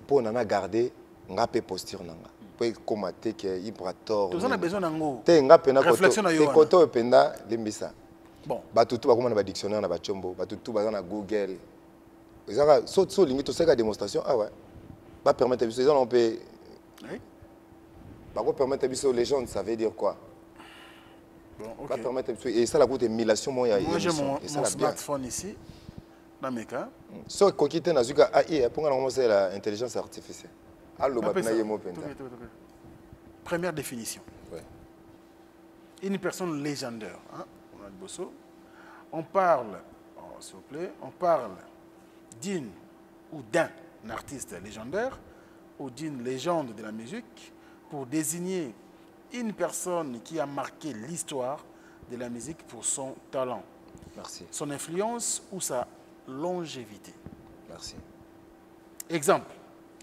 pour na garder ngape posture nanga. Pour commenter que Ibrator. Tout ça a besoin d'ango. Te ngape na réflexion na yo. Te koto penda limbisa. Bon. Batutu ba komana ba dictionnaire na ba chombo, batutu ba na Google. Ezaka so lingi to seka démonstration ah ouais. Ba permettre biso on peut. Oui. Ba ko permettre biso légende ça veut dire quoi? Bon, OK. Ba permettre biso et ça la coûte émulation moi j'ai mon smartphone ici. Dans mes cas. So kokite na zuka AI pour nga commencer l'intelligence artificielle. Allo ba na yemo penda. Première définition. Ouais. Une personne légendaire, hein? On a le bosso. On parle, s'il vous plaît, on parle d'une ou d'un artiste légendaire ou d'une légende de la musique pour désigner une personne qui a marqué l'histoire de la musique pour son talent, merci, son influence ou sa longévité. Merci. Exemple.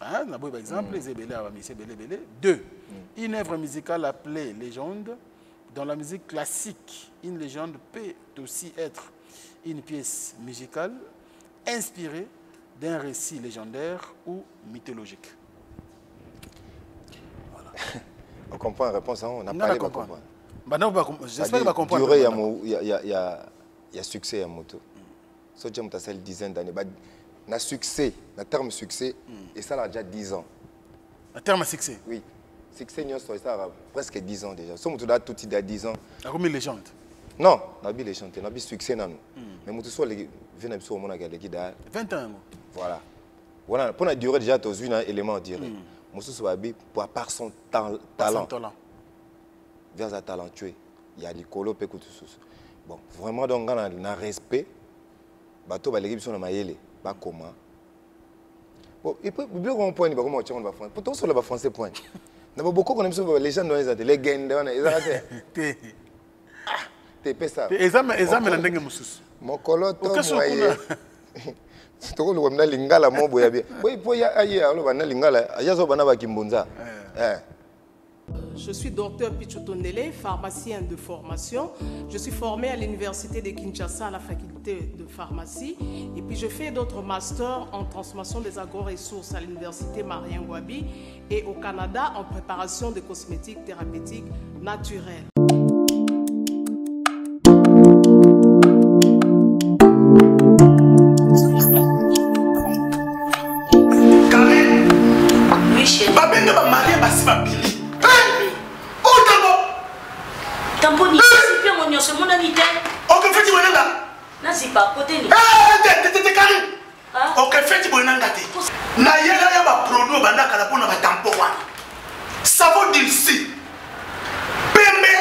Hein, exemple, deux, une œuvre musicale appelée légende. Dans la musique classique, une légende peut aussi être une pièce musicale inspirée d'un récit légendaire ou mythologique. Voilà. On comprend la réponse, hein? On n'a pas les comprendre. J'espère qu'on va comprendre. Il y a succès à moto. Si tu as une dizaine d'années, na succès, na terme succès, et ça a déjà 10 ans. En termes de succès? Oui. Succès, ça a presque 10 ans déjà. Somme tout il y a 10 ans. Il y a combien de légendes? Non, il y a des chantés, il y a des succès. Mais moi, tout ça, les 20 ans. Voilà. Voilà. Pour la durée, déjà, tu as un élément à dire. Moi, pour part son talent. Vers un talentueux, il y a des colos, bon, vraiment, donc, on a un respect. Bateau, l'équipe sont pas comment. Bon, il peut bien qu'on point, comment on va faire. Pourtant, sur le français point. Il y a beaucoup de gens les gens dans les légendes. T'es pas ça. Mon colo, toi, moi, tu lingala mo boya bien. Oui, pour y aller, alors on a lingala. Ayazo banaba kimbunza. Je suis docteur Pichotondele, pharmacien de formation. Je suis formé à l'université de Kinshasa à la faculté de pharmacie. Et puis je fais d'autres masters en transformation des agro-ressources à l'université Marien Ngouabi et au Canada en préparation de cosmétiques thérapeutiques naturelles. Tamponi, c'est bien mon nom, c'est mon ami. Ok, fais-tu mon nom? Non, c'est pas côté. T'es carré. Ok, fais-tu mon nom? Na y'a pas produit banda kalapona ba tampon. Ça vaut d'ici. Pembe,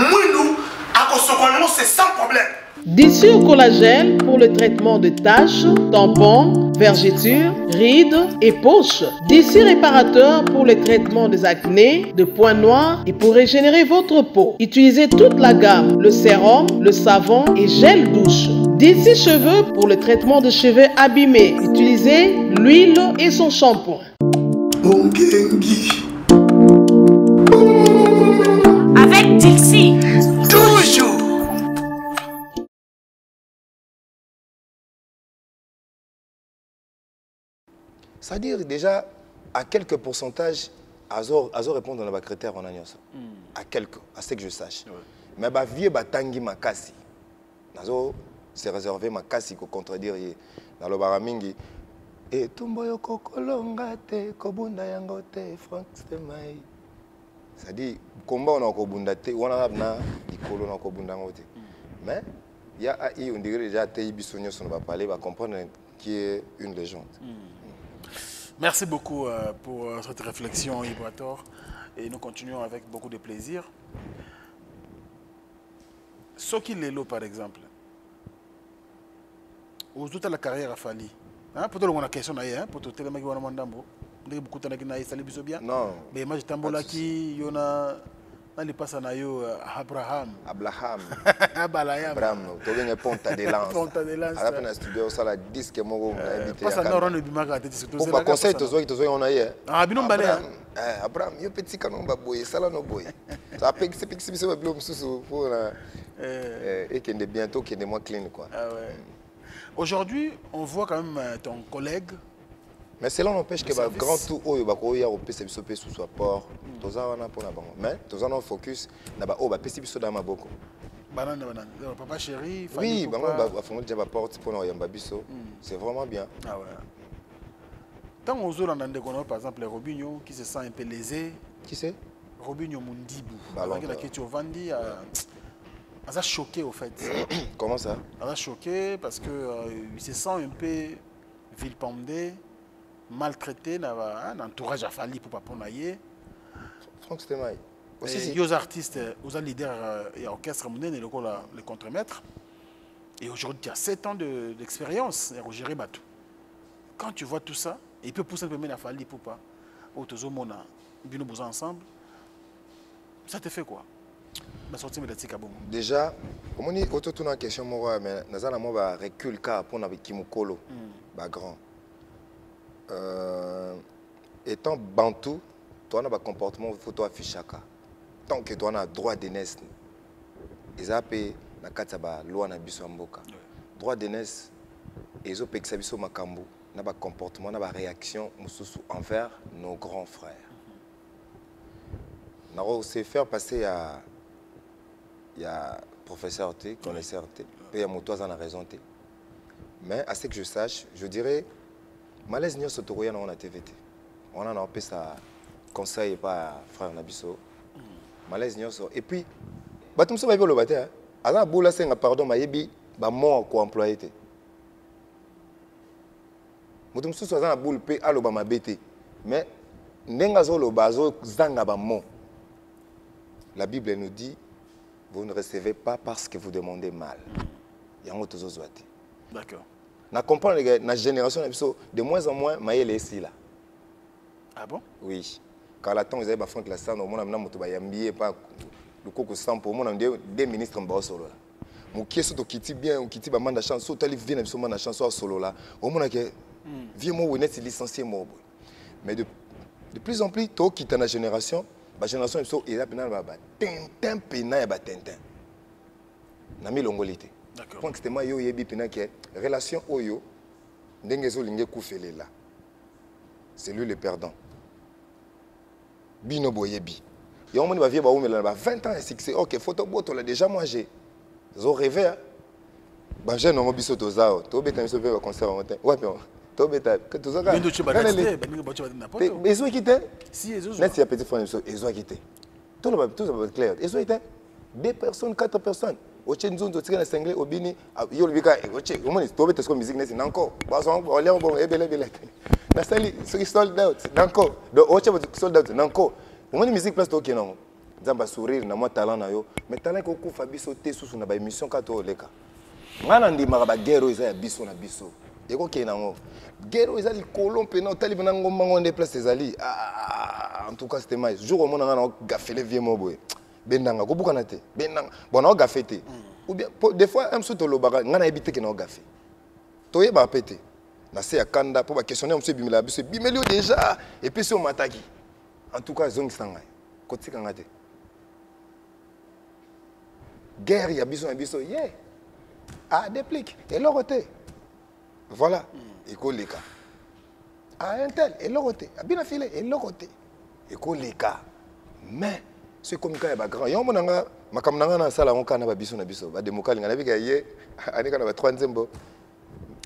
mounou, à Kosokono, c'est sans problème. D'ici au collagène pour le traitement de taches, tampons, vergetures, rides et poches. D'ici réparateur pour le traitement des acnés, de points noirs et pour régénérer votre peau. Utilisez toute la gamme, le sérum, le savon et gel douche. D'ici cheveux pour le traitement de cheveux abîmés. Utilisez l'huile et son shampoing. Avec Dixie. Toujours. C'est-à-dire déjà, à quelques pourcentages, Azor répondre dans la critère en agneau. À quelques, à ce que je sache. Mais ma vie est tangi makasi. Azor c'est réservé makasi pour contredire dans le baramingi. Et tumboyo kokolonga te kobunda yango te Frank Stemai. C'est-à-dire combat on a kobunda te on a na ikolo na kobunda ngote. Mais il y a on dirait déjà te ibisonyo on va parler va comprendre qui est une légende. Merci beaucoup pour cette réflexion, Ibrator. Et nous continuons avec beaucoup de plaisir. Soki Lelo, par exemple, où toute la carrière a fallu. Pour tout le monde, a question, pour tout le monde, on a beaucoup de gens qui non. Mais moi, je y a il passe à Abraham. Abraham. Abraham. Tu as une ponta de lance. Ponta de lance. À la studio, ça la disque moi invité. Passe à Noran de Bimaga. Pourquoi conseil tu as on a hier. Ah binom balé. Abraham, yo petit canon ba boy, ça là no boy. Ça peut c'est pixi ça blom sous pour et qui est bientôt qui est moins clean quoi. Ah ouais. Aujourd'hui, on voit quand même ton collègue. Mais cela n'empêche que le grand tout au PCB sous son port, tous en pour la banque. Mais tous en focus, na au PCB dans ma boko. Banane, papa chéri. Oui, bah on déjà porte pour nous yambabiso. C'est vraiment bien. Ah ouais. Tant aux autres on a par exemple Robinho qui se sent un peu lésé. Qui c'est? Robinho Mundibu. Il a quitté au Vandi. Il a choqué au fait. Comment ça? Il a choqué parce que il se sent un peu vilipendé. Maltraité dans l'entourage à Fali pour pas naïe. Franck Stemai. Il y a des artistes, aux leaders et orchestre monnaie le contremaître. Et aujourd'hui, il y a 7 ans d'expérience à gérer Batou. Quand tu vois tout ça, il peut pousser un peu à Fali pour pas. Au Tozo Mona, nous sommes ensemble. Ça te fait quoi? Déjà, comme on dit, autour de la question, mais nous avons un recul car pour nous Kimukolo, grand. Étant bantou, tu as un comportement photo affichaka. Tant que tu as un droit d'aînesse, ils ont payé la carte de loi na biso mboka. Droit d'aînesse, ils ont payé que biso makambu, na ba comportement, na ba réaction envers nos grands frères. Nous avons aussi fait passer à il y a professeur T, connaisseur T, il y a moto en a raison T. Mais à ce que je sache, je dirais malaise n'y a sauté dans la TVT. On en a appelé ça conseil pas frère Nabiso. Malaise nyonso. Et puis, batum so ba bi lobate hein. Ala boula senga pardon mayebi ba mo ko employé te. Mutum so za na boule pe aloba mabete. Mais ndenga zo lo bazo zanga ba mo. La Bible nous dit vous ne recevez pas parce que vous demandez mal. Yango tozo zoate. D'accord. Na comprendre la génération de moins en moins maïle ici là. Ah bon? Oui. Quand la temps ils avaient affronté la scène, au moins on a moto bayambié pas le coco sans pour moi des ministres en bas solo là. Mon qui est surtout qui dit bien, qui dit ba manda chance, surtout les vient absolument la chanson solo là. Au moins que vieux moi honnête licencié moi. Mais de plus en plus tôt qui est dans la génération ils a pénal ba tintin pénal ba tintin. Na mi longolité. D'accord. Point que c'était moi yo yebi pénal que relation oyo ndenge zo linge kufele là. C'est lui le perdant. Bino boyebi. Yo moni ba vie ba umela ba 20 ans et succès. OK, photo boto là déjà moi j'ai rêvé hein. Ba jeune ngo biso tozao. To beta biso pe ba concert en temps. Ouais bien. To beta que tozaka. Bino tu ba rester, bino ba tu ba n'importe. Mais ils ont quitté. Si ils ont. Net il y a petit frère ils ont quitté. Tout ça va être clair. Ils ont été 2 personnes, 4 personnes. Au Tchenzoun, tu as cinglé au Bini, yo le bika, au moins, tu as musique, c'est encore. Bazon, on l'a bon, et belé. La salle, c'est sold out, encore. Donc, au Tchenzoun, sold out, encore. Au moins, musique place ok non. Zamba sourire, na moi talent na yo. Mais talent ko ku fabiso te sous na ba émission kato leka. Ngana ndi maraba guerre isa ya biso na biso. Eko ke nango. Guerre isa li kolon pena tali bana ngomba ngonde place ezali. En tout cas, c'était mal. Jour au monde ngana gafele vieux moboy. Benanga ko bukana te. Benanga. Bon na gafete. Ou bien des fois am soto lobaka ngana ebite ke na gafe. Toye ba pété. Na se ya kanda pour ba questionner monsieur bimela biso bimelio déjà et puis si on m'attaque. En tout cas zongi sanga. Kotika ngate. Guerre ya biso yeah. Ah déplique et l'oroté. Voilà. Ekoleka. Ah un tel et l'oroté. Abina filé et l'oroté. Ekoleka. Mais c'est comme quand il y a grand. Yo monanga makamnanga na sala on kana ba biso na biso. Ba demokali ngana bika ye ani kana ba 3e bo.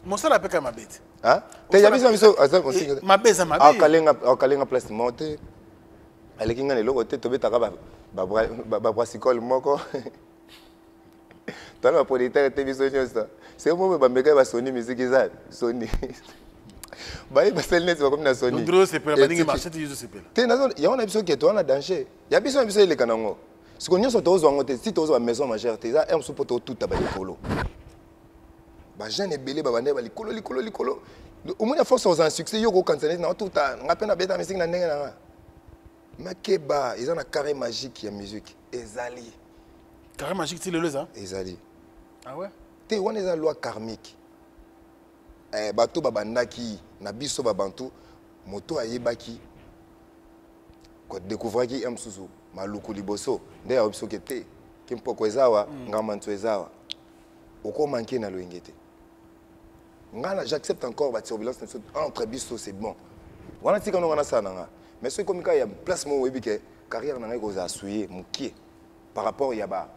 Mon sala peka ma bête. Hein? Te ya biso biso azam aussi. Ma bête ma bête. Kalenga place monte. Aleki ngana l'oroté to betaka ba brassicole moko. Dans la politique, c'est moi qui vais Sony musique. Sony. C'est comme na Sony. C'est pas la marché il y a un qui est en danger. Il y a besoin de les canons. Ce qu'on y a sur si tu as une maison majeure, tu as un support tout à colo. Jeune et belé, colo. Au moins, il faut un succès. Il y a tout à peine à bêta musique. Mais Keba, ils ont un carré magique, il y a musique. Ezali. Carré magique, c'est le ça? Ezali. Ah ouais? Tu as une loi karmique. Bato babandaki, nabiso babantu, moto ayebaki. Ko découvrir ki am susu, maluku liboso, nde ya obiso kete, kimpoko ezawa, ngamantu ezawa. Oko manqué na loingete. Ngana j'accepte encore ba turbulence entre biso c'est bon. Wana tika no ngana sana. Mais ce comme il y a place mo webike carrière na ngeko za souiller mukie par rapport ya ba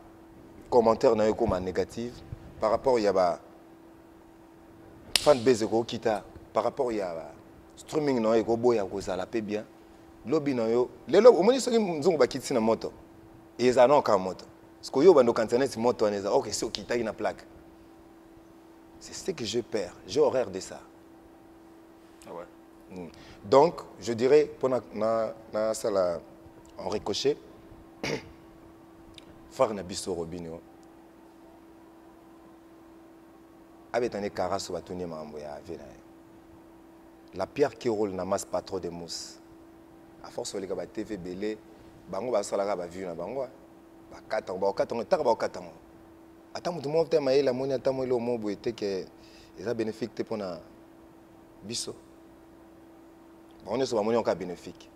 commentaire na yo comme négatif par rapport ya ba fan base ko kita par rapport ya ba streaming na yo ko boya ko za la pe bien lobby na yo lelo omoni soki mzungu ba kitsi na moto eza non ka moto parce que yo bando internet moto aneza OK c'est okita ina plaque c'est ce que je perds j'ai horreur de ça. Ah ouais. Donc je dirais pour na sala en ricochet faire na biso robino abetane karaso batuni mambo ya vena la pierre qui roule n'amasse pas trop de mousse à force les ba TV belé bango ba sala ba vue na bango ba katango taka ata mutu mo te maela moni ata mo le mo boete que eza bénéfique te pona biso on est sur moni on ka bénéfique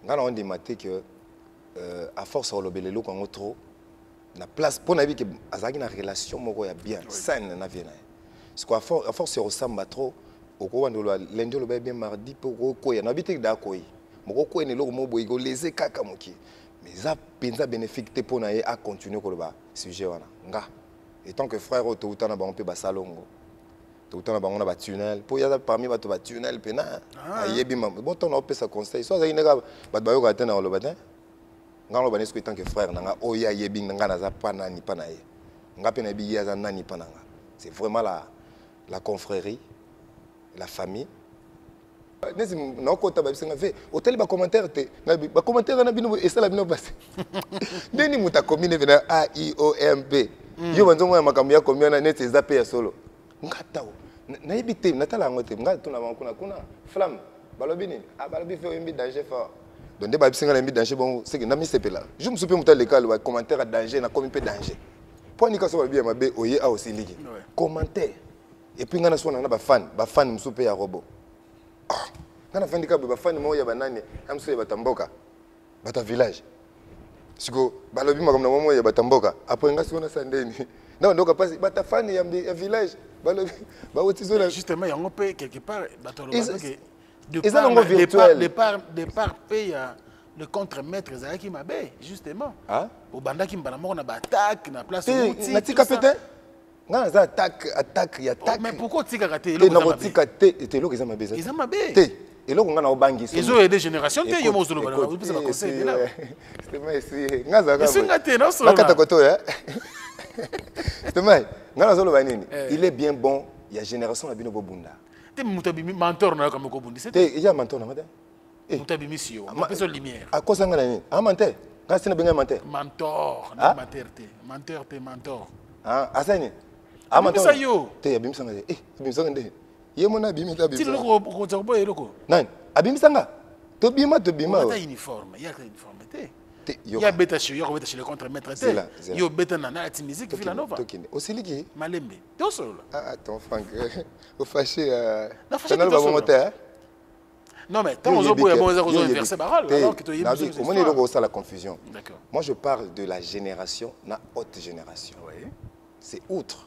ngana on dit maté que à force au lobelelo quand trop na place pour na vie que azaki na relation moko ya bien saine na vie na parce qu'à force se ressemble trop au ko ndolo lundi lo bien mardi pour ko ya na bitik da ko yi moko ko ne lo mo boy go leser kaka moki mais ça penza bénéfique te pour na à continuer ko ba sujet wana nga et tant que frère auto utana ba on peut ba salongo Tout le temps, on a un tunnel. Pour y avoir parmi les tunnels, il y a bon temps, on peut se conseiller. Soit il y a des gens qui attendent le matin. Quand on a des tant que frère, on a des c'est vraiment la confrérie, la famille. Non, quand tu as fait, hôtel, les commentaires, les commentaires, et ça, la bino passe. Dès que tu as combiné A, I, O, M, P, je vais vous dire combien on a zappé à solo. Ngatao. Na yebite natala ngote ngato na kuna kuna flamme balobini ah balobi fait un danger fort donc des babsinga na danger bon c'est que na mi sepela je me soupe muta l'école wa commentaire danger na comme peu danger pour ni ka so bien mabe oye a aussi ligi commentaire et puis ngana so na ba fan me soupe ya robot ngana fan dika ba fan mo ya banane am so ya batamboka bata village siko balobi makamna mo ya batamboka après ngasi na sandeni non donc pas bata fan ya village. Justement, il y a un peu quelque part, de part paye le contre-maître qui m'a bé, justement. Au banda qui m'a on a attaque, na place où il attaque. Mais pourquoi tu as raté? Ils ont aidé des générations, ils ont il est bien bon, il y a génération qui a bunda. Tu es mentor, il y a mentor. À quoi ça a menteur? Mentor, mentor. Ah, Asani. Ah, mentor. Tu es abim sanga. Abim sanga. Yemona abim ta abim. Tu le loko. Non, abim sanga. To bima to bima. Il y a uniforme, il y a uniformité. Il y a bêta chez le contre-maître. Il y a bêta nana musique Villanova. Aussi ligi. Malembe. Tout seul. Ah attends Franck, au fâché non mais tant on a bon inverser parole alors que tu y a la confusion. Moi je parle de la génération, la haute génération. C'est outre.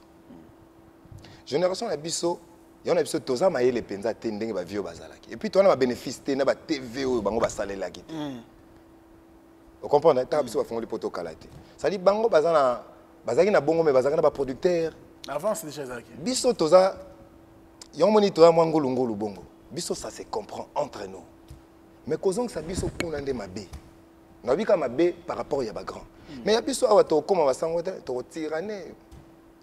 Génération la biso, il y en a biso toza maye les penza tendenge ba vieux bazalaki. Et puis toi on a bénéfice na ba TV o bango ba salela ki. Vous comprenez? Tu as besoin de faire des poteaux calate. Ça dit bango bazana bazaki na bongo mais bazaki na ba producteur. Avant c'est déjà ça. Biso toza yomoni toza mwangulu ngulu bongo. Biso ça se comprend entre nous. Mais causons que ça biso pour n'ande mabe. Na bika mabe par rapport ya ba grand. Mais ya biso awa to koma basango to tirane.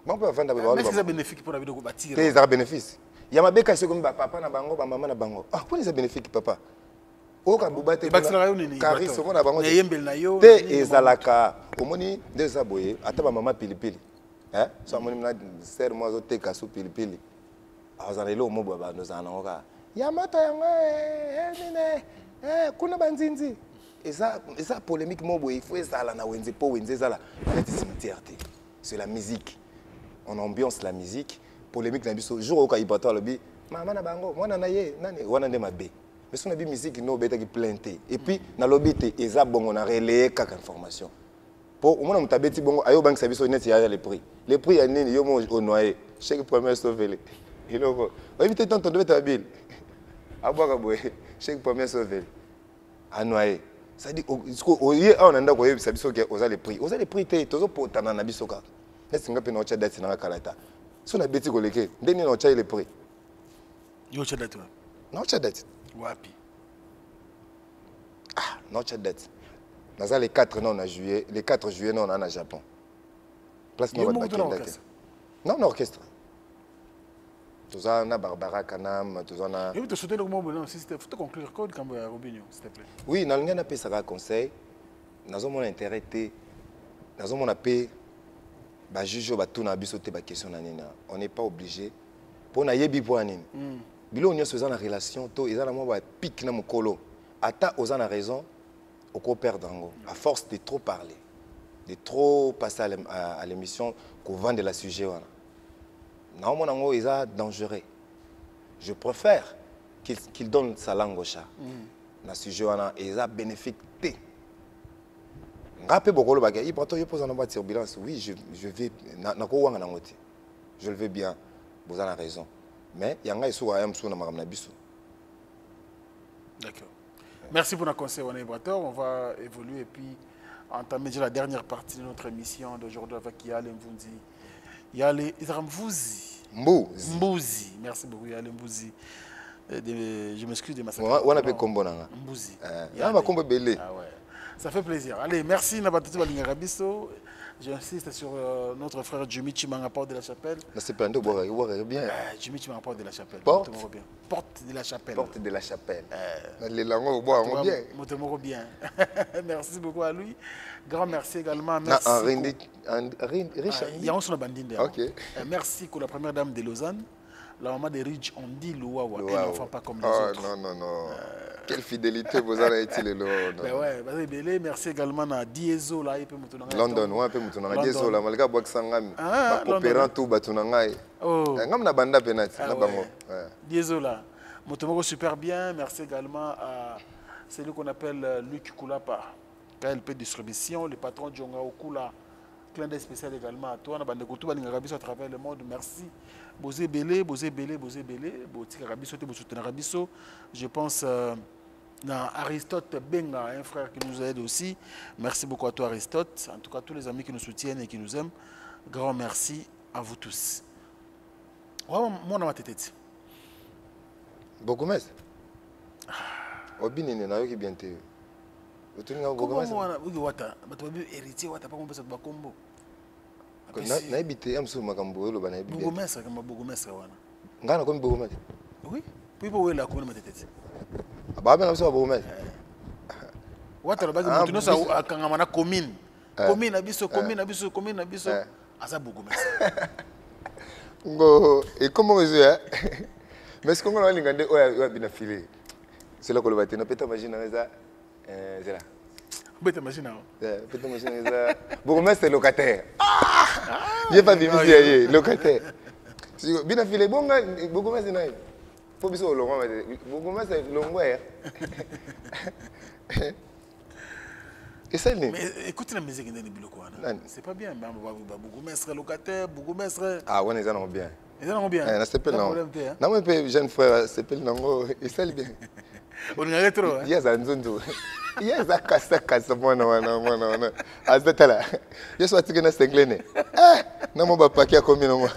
Bon peut vendre ba. Mais c'est bénéfique pour la vie de bâtir. C'est ça bénéfice. Ya mabe ka se comme papa na bango ba maman na bango. Ah pour les bénéfiques papa. Oka bubate Kari soko na bango te ezalaka omoni ndeza boye ata ba mama pilipili so amoni na ser mo zo teka su pilipili azana ile omo baba ndozana oka ya mata yango mine kuna banzinzi eza polémique mo boye il faut ezala na wenze po wenze ezala petit cimetière te c'est la musique on ambiance la musique polémique na biso jour oka ibato alobi mama na bango mwana na ye nani wana nde mabe. Mais si on a des musiques qui n'ont pas été plaintées. Et puis, dans le lobby, ils ont relayé quelques informations. Pour au moins, on a dit bon, ayo bank service honnête, il y a les prix. Les prix, il y a au noyé. Chaque premier sauvé. Il faut éviter tant de mettre à bill. À boire à boire. Chaque premier sauvé. À noyer. Ça dit, au lieu on a un service qui a les prix. Aux les prix, tu es toujours pour t'en en abisoka. Est-ce que tu as une dette dans la calata? Si on a bêtis collègues, dès qu'on a les prix. Yo tu as dette. Non, tu as dette. Wapi. Ah, notre dette. Dans les 4 non, on a juillet, les 4 juillet non, on a au Japon. Place non, non, orchestre. Tout ça, on a Barbara Kanam, tout ça, on a. Et vous te soutenez le moment, si c'était, faut conclure code quand vous avez Robinho, s'il te plaît. Oui, dans le Ghana, ça va conseil. Dans mon intérêt, dans mon appel, bah juge, bah tout n'a pas sauté bah question nanina. On n'est pas obligé. Pour na yebi pour nanina. Bilo on y a ce genre de relation, to ils ont la moi pique na mokolo. Ata aux en a raison, au co perdre à force de trop parler, de trop passer à l'émission, qu'on vend de la sujet. Non, mon ango ils sont dangereux. Je préfère qu'il donne sa langue au chat. La sujet ils sont bénéfiques. Rappelez beaucoup le bagage. Il porte il pose en bas de turbulence. Oui, je vais. Je le veux bien. Vous avez raison. Mais il y a un sou à un sou na maram na biso. D'accord. Merci pour notre conseil, on va évoluer et puis entamer la dernière partie de notre émission d'aujourd'hui avec Yale Mvundi. Yale Mvuzi. Mbouzi. Mbouzi. Merci beaucoup, Yale Mbouzi. Je m'excuse de ma On appelle combo nanga. Mbouzi. Ma combo belé. Ah ouais. Ça fait plaisir. Allez, merci Nabatati Balingarabiso. J'insiste sur notre frère Jimmy Chimanga, porte de la chapelle. C'est plein de boire bien. Jimmy Chimanga, porte de la chapelle. Porte de la chapelle. Porte de la chapelle. Les langues au bois, on bien. Bien. Merci beaucoup à lui. Grand merci également. Merci. Merci pour la première dame de Lausanne. La maman de Ridge, on dit Louawa, elle n'en fait pas comme les autres. Non. Quelle fidélité vous en avez-il le ouais, merci également à Dieso là, London, ouais, peu mutunanga Dieso là, malgré bois sangami, coopérant tout batunangai. Ngam na banda penati, na bango. Dieso là, mutumoko super bien. Merci également à celui qu'on appelle Luc Koulapa, KLP Distribution, le patron de Djonga Okula. Clin d'œil spécial également à toi, on a bandé Koutou Balingarabiso à travers le monde. Merci. Bosé Belé. Botika Rabiso, Bosoutena Rabiso. Je pense à Aristote Benga, un frère qui nous aide aussi. Merci beaucoup à toi, Aristote. En tout cas, tous les amis qui nous soutiennent et qui nous aiment. Grand merci à vous tous. Moi, on a tête. Bogomes. Obini na yoki bien te. Otuninga Bogomes. Héritier, wata pas qu'on peut se battre combo. Na habité amso makambo lo bana habité. Bourgmestre comme bourgmestre wana. Ngana comme bourgmestre. Oui. Puis pour la commune matete. Aba ben amso bourgmestre. Wata lo bagi mutuno sa akanga mana commune. Commune abiso. Asa bourgmestre. Ngo et comment je hein? Mais ce qu'on a lingande oya bina filé. C'est là que le bâti na peta machine ça c'est là. Bête machine. Bête machine ça. Bourgmestre locataire. J'ai pas vu monsieur locataire. Si bien filé bonga bourgmestre na. Faut biso longo bourgmestre longo hein. Et ça n'est. Mais écoute la musique dans les biloko. C'est pas bien bourgmestre locataire, bourgmestre. Ah ouais, ils en ont bien. Ils en ont bien. Ça s'appelle non. Non mais jeune frère s'appelle non et ça bien. On est rétro. Il y a ça nzundu. Il y a ça kasa mwana. Azatala. Je suis fatigué na senglene. Na mo ba paquet comme non.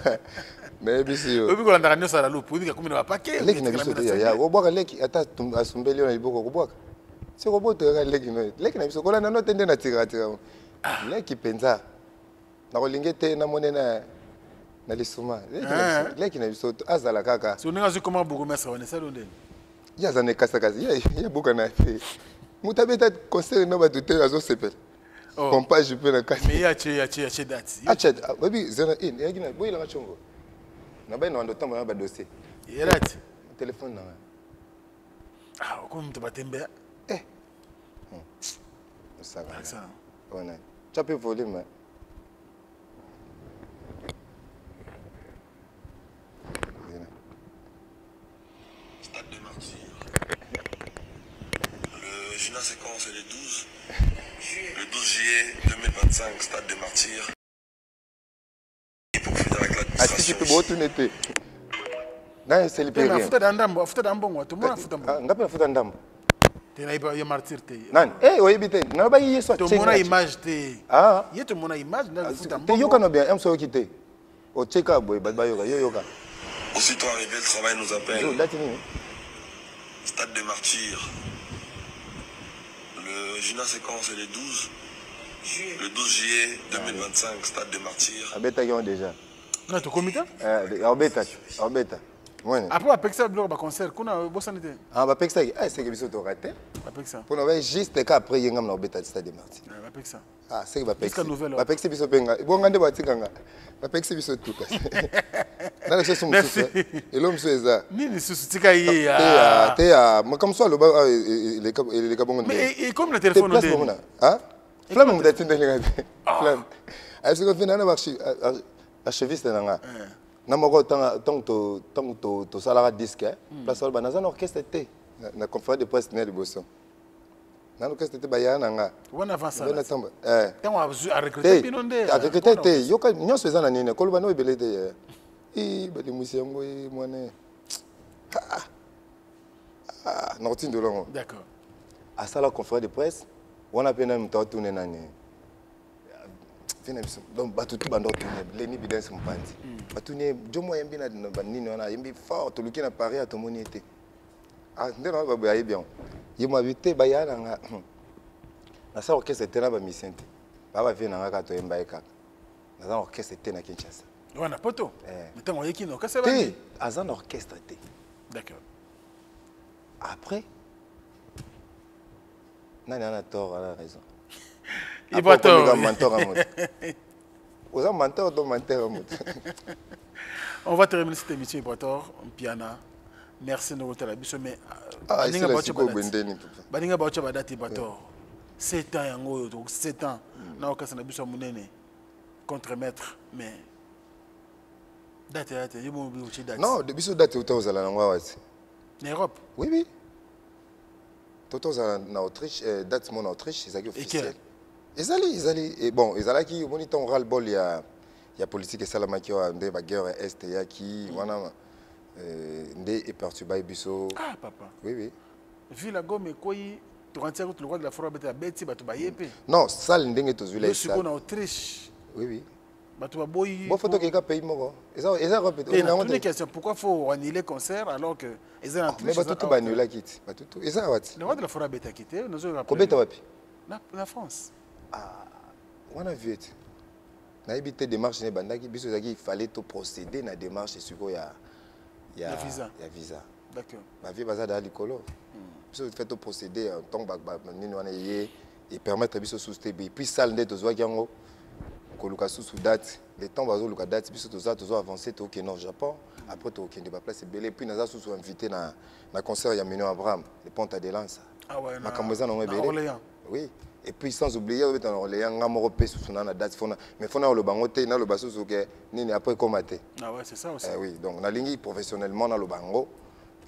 Mais bisi yo. Obi ko landaka nyosa la loupe, obi ka comme ba paquet. Leki na biso te ya. Wo boka leki ata asumbeli na liboko ko boka. C'est robot te leki no. Leki na biso ko la na no tende na tira. Leki penza. Na kolingete na monena na lisuma. Leki na biso azala kaka. Si on nga comment bourgmestre on est ça l'ondé. Il y a des casacas, il y a beaucoup de choses. Moutabeta conseil na batute azo sepel. Pompa je peux na casa. Mais il y a date. Oui, zena in, il y a boy la chongo. Na ba no ndo tamba na ba dossier. Il y a date. Téléphone na. Ah, comme tu batembe. Ça va. Ça. Ouais. Tu peux volume. Le Gina séquence est le 12 juillet 2025, stade de Martyrs. Et pour finir avec l'administration. Ah, si tu peux boire tout n'était. Non, c'est le pire. Futa d'andambo, futa d'ambongo, tout le monde futa d'ambongo. Ngapela futa d'andambo. Te na iba Martyr te. Nan, oyebite, na ba yeso to mona image te. Ah. Yeto mona image na futa d'ambongo. Te yoka no bien, emso kite. O cheka boy, ba yoka, yoka. Aussitôt arrivé, le travail nous appelle. Stade de Martyrs. Le Gina séquence est le 12 juillet 2025, stade de Martyrs. Abeta yon déjà. Non, tu comité? Abeta. Après, avec ça, le concert, qu'on a bossé. Ah, avec ça, c'est que biso to raté. Avec ça. Pour nous juste qu'après yengam na Abeta stade de Martyrs. Avec ça. Ah, c'est que avec ça. Avec ça biso penga. Bon ngande batikanga. Avec ça biso tout. Merci. Et l'homme c'est ça. Ni soutika yé. Mais comme ça les kabongo. Mais comme le téléphone hein? Flamme me datine de flamme. Est-ce que finalement archiviste nanga. Na moko tant to salara disque place ba na orchestre té na conférence de presse né de Bosson. Na orchestre té ba ya nanga. On avance ça. Tant a recruter binonde. A recruter té yoka nyonso eza na nini ko lobano ebele té. Ba limusi yango mwana. Na routine de longo. D'accord. À ça la conférence de presse, on a peine un temps tourner nani. donc batutu bando leni bidence mpandi batuni jomo yembi na nini wana yembi fort luki na Paris à tomoni été ah ndena ba ba bien yema bité ba yana nga na sa orchestre tena ba misente ba vina nga ka to yemba eka na sa orchestre tena Kinshasa wana poto metango yeki no kasa ba ni azan orchestre té d'accord après nani ana tort a raison il va tort mentor à moi aux mentors donc mentor à moi. On va terminer cette émission Ibrator Piana. Merci de votre avis mais baninga bacha badati Ibrator 7 ans yango donc 7 ans na okasa na biso munene contre maître mais date yimo bi date non de biso date utozala na ngwawati en Europe oui oui totozala na Autriche date mon Autriche c'est officiel. Ezali et bon ezala qui moniton ras le bol il y a politique et salamaki wa ndé ba guerre est ya qui wana ndé et perturbé biso ah papa oui oui vu la gomme koyi tu rentres le roi de la forêt beta beti batu ba yepe non sale ndenge to zula ça en Autriche oui oui batu ba boyi bon photo ke ka pays moko eza répéter on a une question pourquoi faut annuler concert alors que ezala mais batu tout banula kit batu tout ezala wati le roi de la forêt beta quitté nous avons kobeta wapi la France. Ah, on a vu. Na évité démarche ne bandaki biso zaki il fallait tout procéder na démarche sur il y a visa. D'accord. Ma vie bazada likolo. Biso fait tout procéder en tant que nini wana yé et permettre biso sousté puis salle net ozwa yango ko luka sous date les temps bazo luka date biso toza avancer to au Japon après to okende ba place belé puis naza sous invité na concert ya Mino Abraham le Ponta de Lance. Ah ouais. Makamboza no belé. Orléans. Oui. Et puis sans oublier on dans Orléans ngamorope sous na date fona mais fona le bango te na le baso que nini après commater. Ah ouais, c'est ça aussi. Oui, donc on a ligné professionnellement dans le bango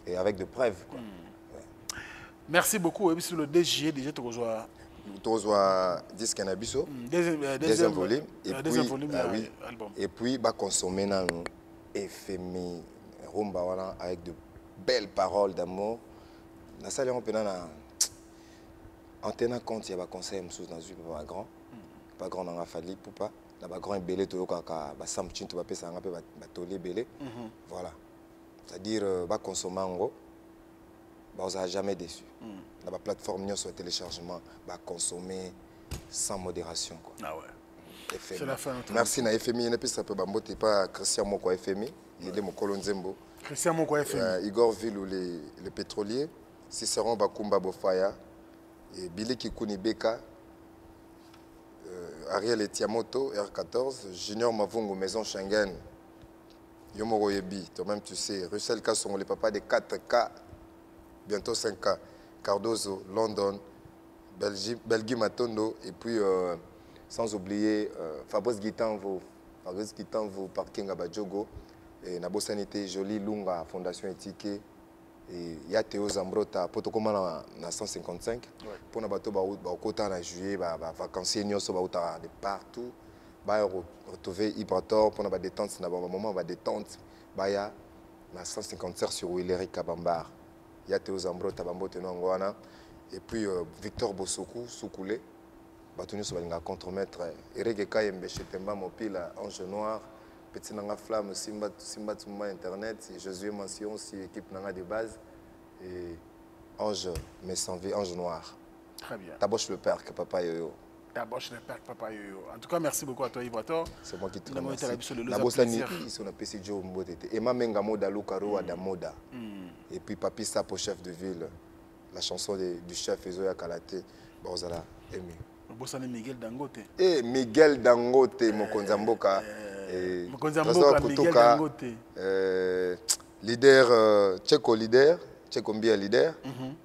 et avec de preuves quoi. Ouais. Merci beaucoup et puis sur le DG déjà tu reçois disque na biso deuxième volume et deuxième volume oui album. Et puis ba consommer na FMI rumba voilà avec de belles paroles d'amour. Na salle on peut na en tenant compte, il y a des conseils dans une pas grand dans la famille pour pas la grand belé to kaka ba samchin to ba pesa nga pe ba tolé belé voilà c'est-à-dire ba consommer ngo ba on jamais déçu la plateforme sur le téléchargement ba consommer sans modération quoi. Ah ouais. C'est la fin. Merci na FMI ne peut ça peut ba mbote pas Christian Moko FMI il est mon colon Nzembo Christian Moko FMI Igor Ville ou les pétroliers Cicéron Bakumba Bofaya et Billy Kikuni Beka, Ariel Etiamoto, R14, Junior Mavungu, Maison Schengen, Yomoro Yebi, toi-même tu sais, Russell Kasson, les papas des 4K, bientôt 5K, Cardozo, London, Belgique Matondo, et puis sans oublier Fabrice Guitanvo, Parking à Badjogo, et Nabo Sanité, Jolie Lunga, Fondation Éthique. Et il y a Théo Zambrota, protocole na 155. Pour na bateau ba na juillet, vacances de partout. Ba retrouver Ibrator pour na détente na moment va détente. Ba ya na 157 sur Willery Kabambar. Il y a Théo Zambrota bambote no ngwana et puis Victor Bosoku Soukoulé. Batonu so balinga contremaître Eric Kayembe Chetemba Mopila Ange Noir. Petit nanga flamme Simba Touma internet Jésus mention si équipe nanga de base et Ange mais sans vie Ange Noir. Très bien. Taboche le père que papa yoyo. Taboche le père que papa yoyo. En tout cas merci beaucoup à toi Ibrator. C'est moi qui te remercie. La bossani ils sont appelés Joe Mbotete et ma menga moda Lukaro Adamoda. Et puis Papi Sapo chef de ville. La chanson du chef Ezoya Kalate Bozala aimé. Bossani Miguel Dangote. Et Miguel Dangote Mokonzamboka. Mokonzamboka Miguel Dangote. Leader, Tcheko leader, Tcheko Mbia leader.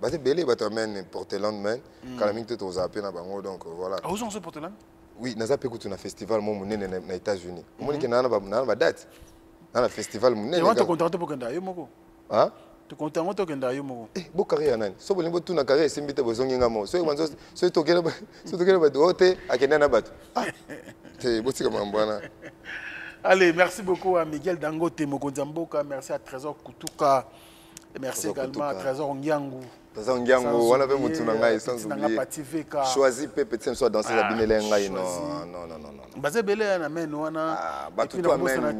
Bah c'est belé, bah t'amènes Portland man. Calamine te aux appels na bango donc voilà. Ah où sont ce Portland? Oui, nous avons écouté un festival mon monnaie aux États-Unis. Mon monnaie qui n'a pas date. Dans le festival monnaie. Et on te contente pour qu'on aille moko. Hein? Tu contente pour qu'on aille moko. Eh, beau carrière nan. So bolimbo tout na carrière c'est mbité bozongi ngamo. So manzo so tokela ba dote akenda na bato. Ah. C'est beau comme mbwana. Allez, merci beaucoup à Miguel Dangote Mokonzamboka, merci à Trésor Kutuka, et merci également à Trésor Nyangu. On avait Moutounanga sans oublier. Choisis peut-être soit danser la binelenga. Non. Basé belé amen wana.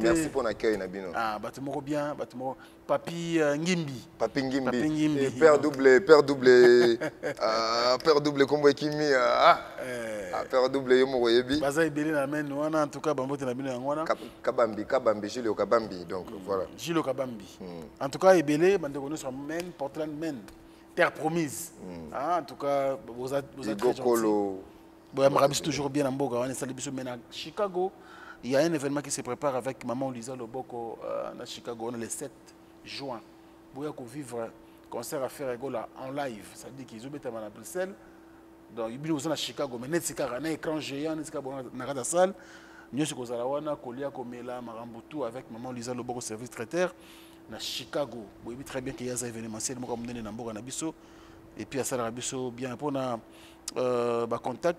Merci pour l'accueil Nabino. Ah, batumoko bien, batumoko Papi Ngimbi. Papi Ngimbi. Père double combo Kimi. Père double Yomo Yebi. Basé belé amen wana en tout cas bambote na bino ngwana. Kabambi Gilles Kabambi donc voilà. Gilles Kabambi. En tout cas belé bande nous sommes men Portland men. Terre promise. En tout cas vous êtes très gentils. Bon, je toujours bien en Boga. On est à Chicago. Il y a un événement qui se prépare avec Maman Lisa Loboko à Chicago. On est le 7 juin. Vous pouvez vivre un concert à faire en live. Ça veut dire qu'ils ont été à Bruxelles. Donc, ils sont à Chicago. Mais ils ont un écran géant. Ils sont dans la salle. Nous sommes à Kolia Komela, Marambutu avec Maman Lisa Loboko, service traiteur. À Chicago. Vous voyez très bien qu'il y a un événement. C'est le moment où on est à et puis à Salarabiso, bien pour contact,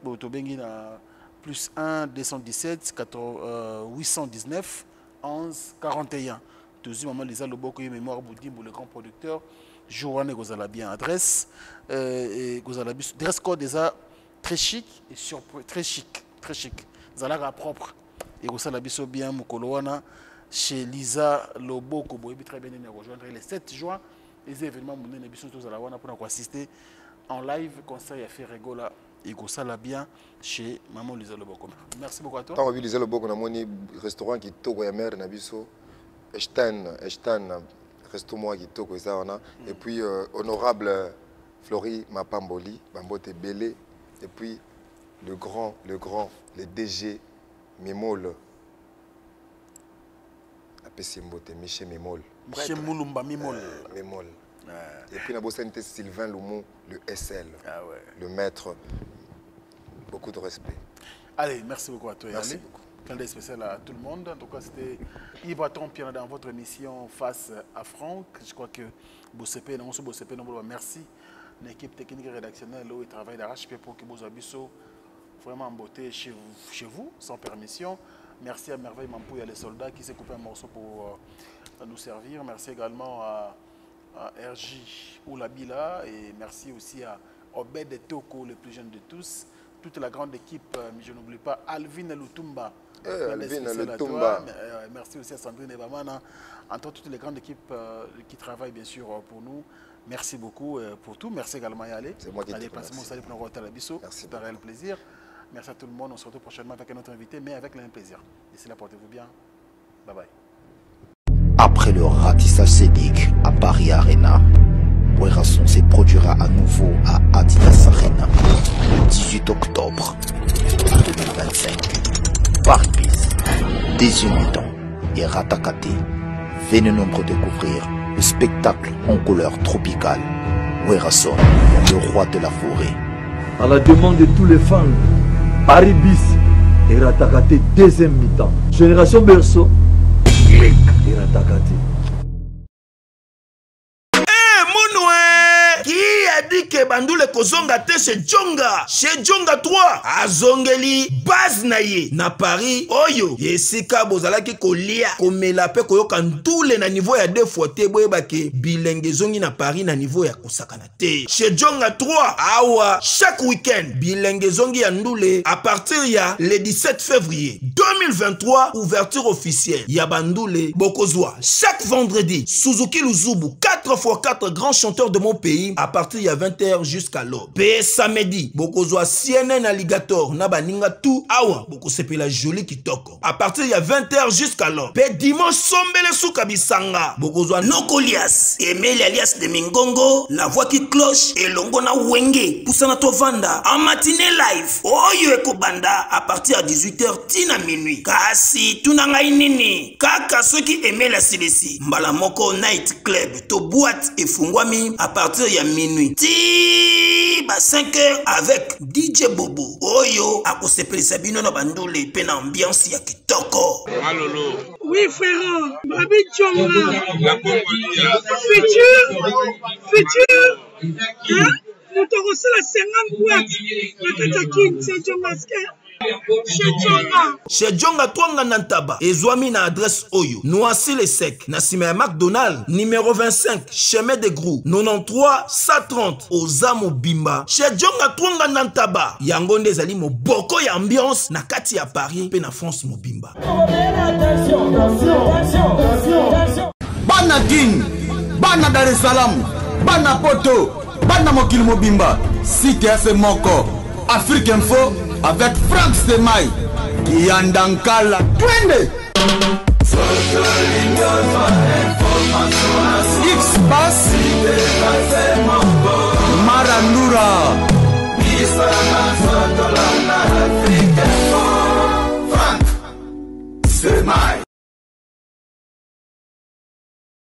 plus 1 217 819 11 41. Toujours maman Lisa Loboko, mémoire Boudim pour le grand producteur. Journe Gozala bien adresse. Dress code déjà très chic et surpris, très chic. Zalaga propre. Et Gozala biso bien Mukolowana chez Lisa Loboko. Vous très bien rejoindre le 7 juin. Les événements pour assister en live concert à faire rigola et ça l'a bien chez Maman Lisa Loboko. Merci beaucoup à toi. Tant que Lisa Loboko na moni restaurant qui toko ya mère na biso Eshtan resto moi qui toko ça on a et puis honorable Flori Mapamboli Bambote Belé et puis le grand le DG Mimol appelé Mbote Michel Mimol. Michel Moulumba Mimol. Et puis, nous avons Sylvain Loumou, le SL, le maître. Beaucoup de respect. Allez, merci beaucoup à toi. Merci beaucoup. Clin d'œil spécial à tout le monde. En tout cas, c'était Yves Atompion dans votre émission Face à Franck. Je crois que Bossepé, merci. L'équipe technique et rédactionnelle et travail d'arrache-pied pour que vous ayez vraiment en beauté chez vous, sans permission. Merci à Merveille Mampouille et les soldats qui s'est coupé un morceau pour nous servir. Merci également à RJ Oulabila et merci aussi à Obed Toko, le plus jeune de tous. Toute la grande équipe, je n'oublie pas Alvin Lutumba. Merci aussi à Sandrine Ebamana, entre toutes les grandes équipes qui travaillent bien sûr pour nous. Merci beaucoup pour tout. Merci également à Yale. C'est moi qui te remercie. C'est un réel plaisir. Merci à tout le monde. On se retrouve prochainement avec un autre invité, mais avec le même plaisir. D'ici là, portez-vous bien. Bye bye. Après le ratissage scénique à Paris Arena, Werrason se produira à nouveau à Adidas Arena le 18 octobre 2025. Paris Bis, Désunitant et Ratakate. Venez nombreux découvrir le spectacle en couleur tropicale. Werrason, le roi de la forêt. À la demande de tous les fans, Paris Bis et Ratakate deuxième mi-temps. Génération Berceau, et Ratakate. Qui a dit que Bandoule Kozonga te chez Djonga 3 azongeli base na ye na Paris oyo yesika bozalaki kolia komela pe koyoka ntule na niveau ya 2 fois te boyebake bilenge zongi na Paris na niveau ya kosakana te chez Djonga 3 awa chaque week-end bilenge zongi ya ndule à partir ya le 17 février 2023 ouverture officielle ya Bandoule Bokozwa chaque vendredi Suzuki Luzubu 4x4 grands chanteurs de mon pays à partir il y a 20h jusqu'à l'aube. Pe samedi, bokozwa CNN Alligator na baninga tout awa bokosepe la jolie kitoko. À partir il y a 20h jusqu'à l'aube. Pe dimanche sombele souka bisanga. Bokozwa Nokolias, Emeli alias de Mingongo, la voix qui cloche et longo na wenge. Poussana to vanda en matinée live. Oyo ekobanda à partir à 18h tina minuit. Kasi tunanga inini. Kaka ceux qui aimaient la CDC. Mbala moko night club to boîte et fungwami à partir il y a minuit. Ti ba 5h avec DJ Bobo. Oyo akosepeli sabino na bandule pe na ambiance ya kitoko. Malolo. Oui frère, Babi Djonga. Futur. Hein? moto akosala 50 boîte na kati ya kin c'est Djonga chez Djonga Twanga Nantaba ezwami na adresse oyo Noisy le Sec na sima ya McDonald numéro 25 chemin de Grou 93 130 Ozamo Bimba chez Djonga Twanga Nantaba yango nde ezali moboko ya ambiance na kati ya Paris pe na France mobimba. Bana King, Bana Dar es Salaam, Bana Poto, Bana Mokili Mobimba, Cité FM Moko, Afrique Info avec Frank Stemai, Yandankala, Twende. X-Bass, Marandura.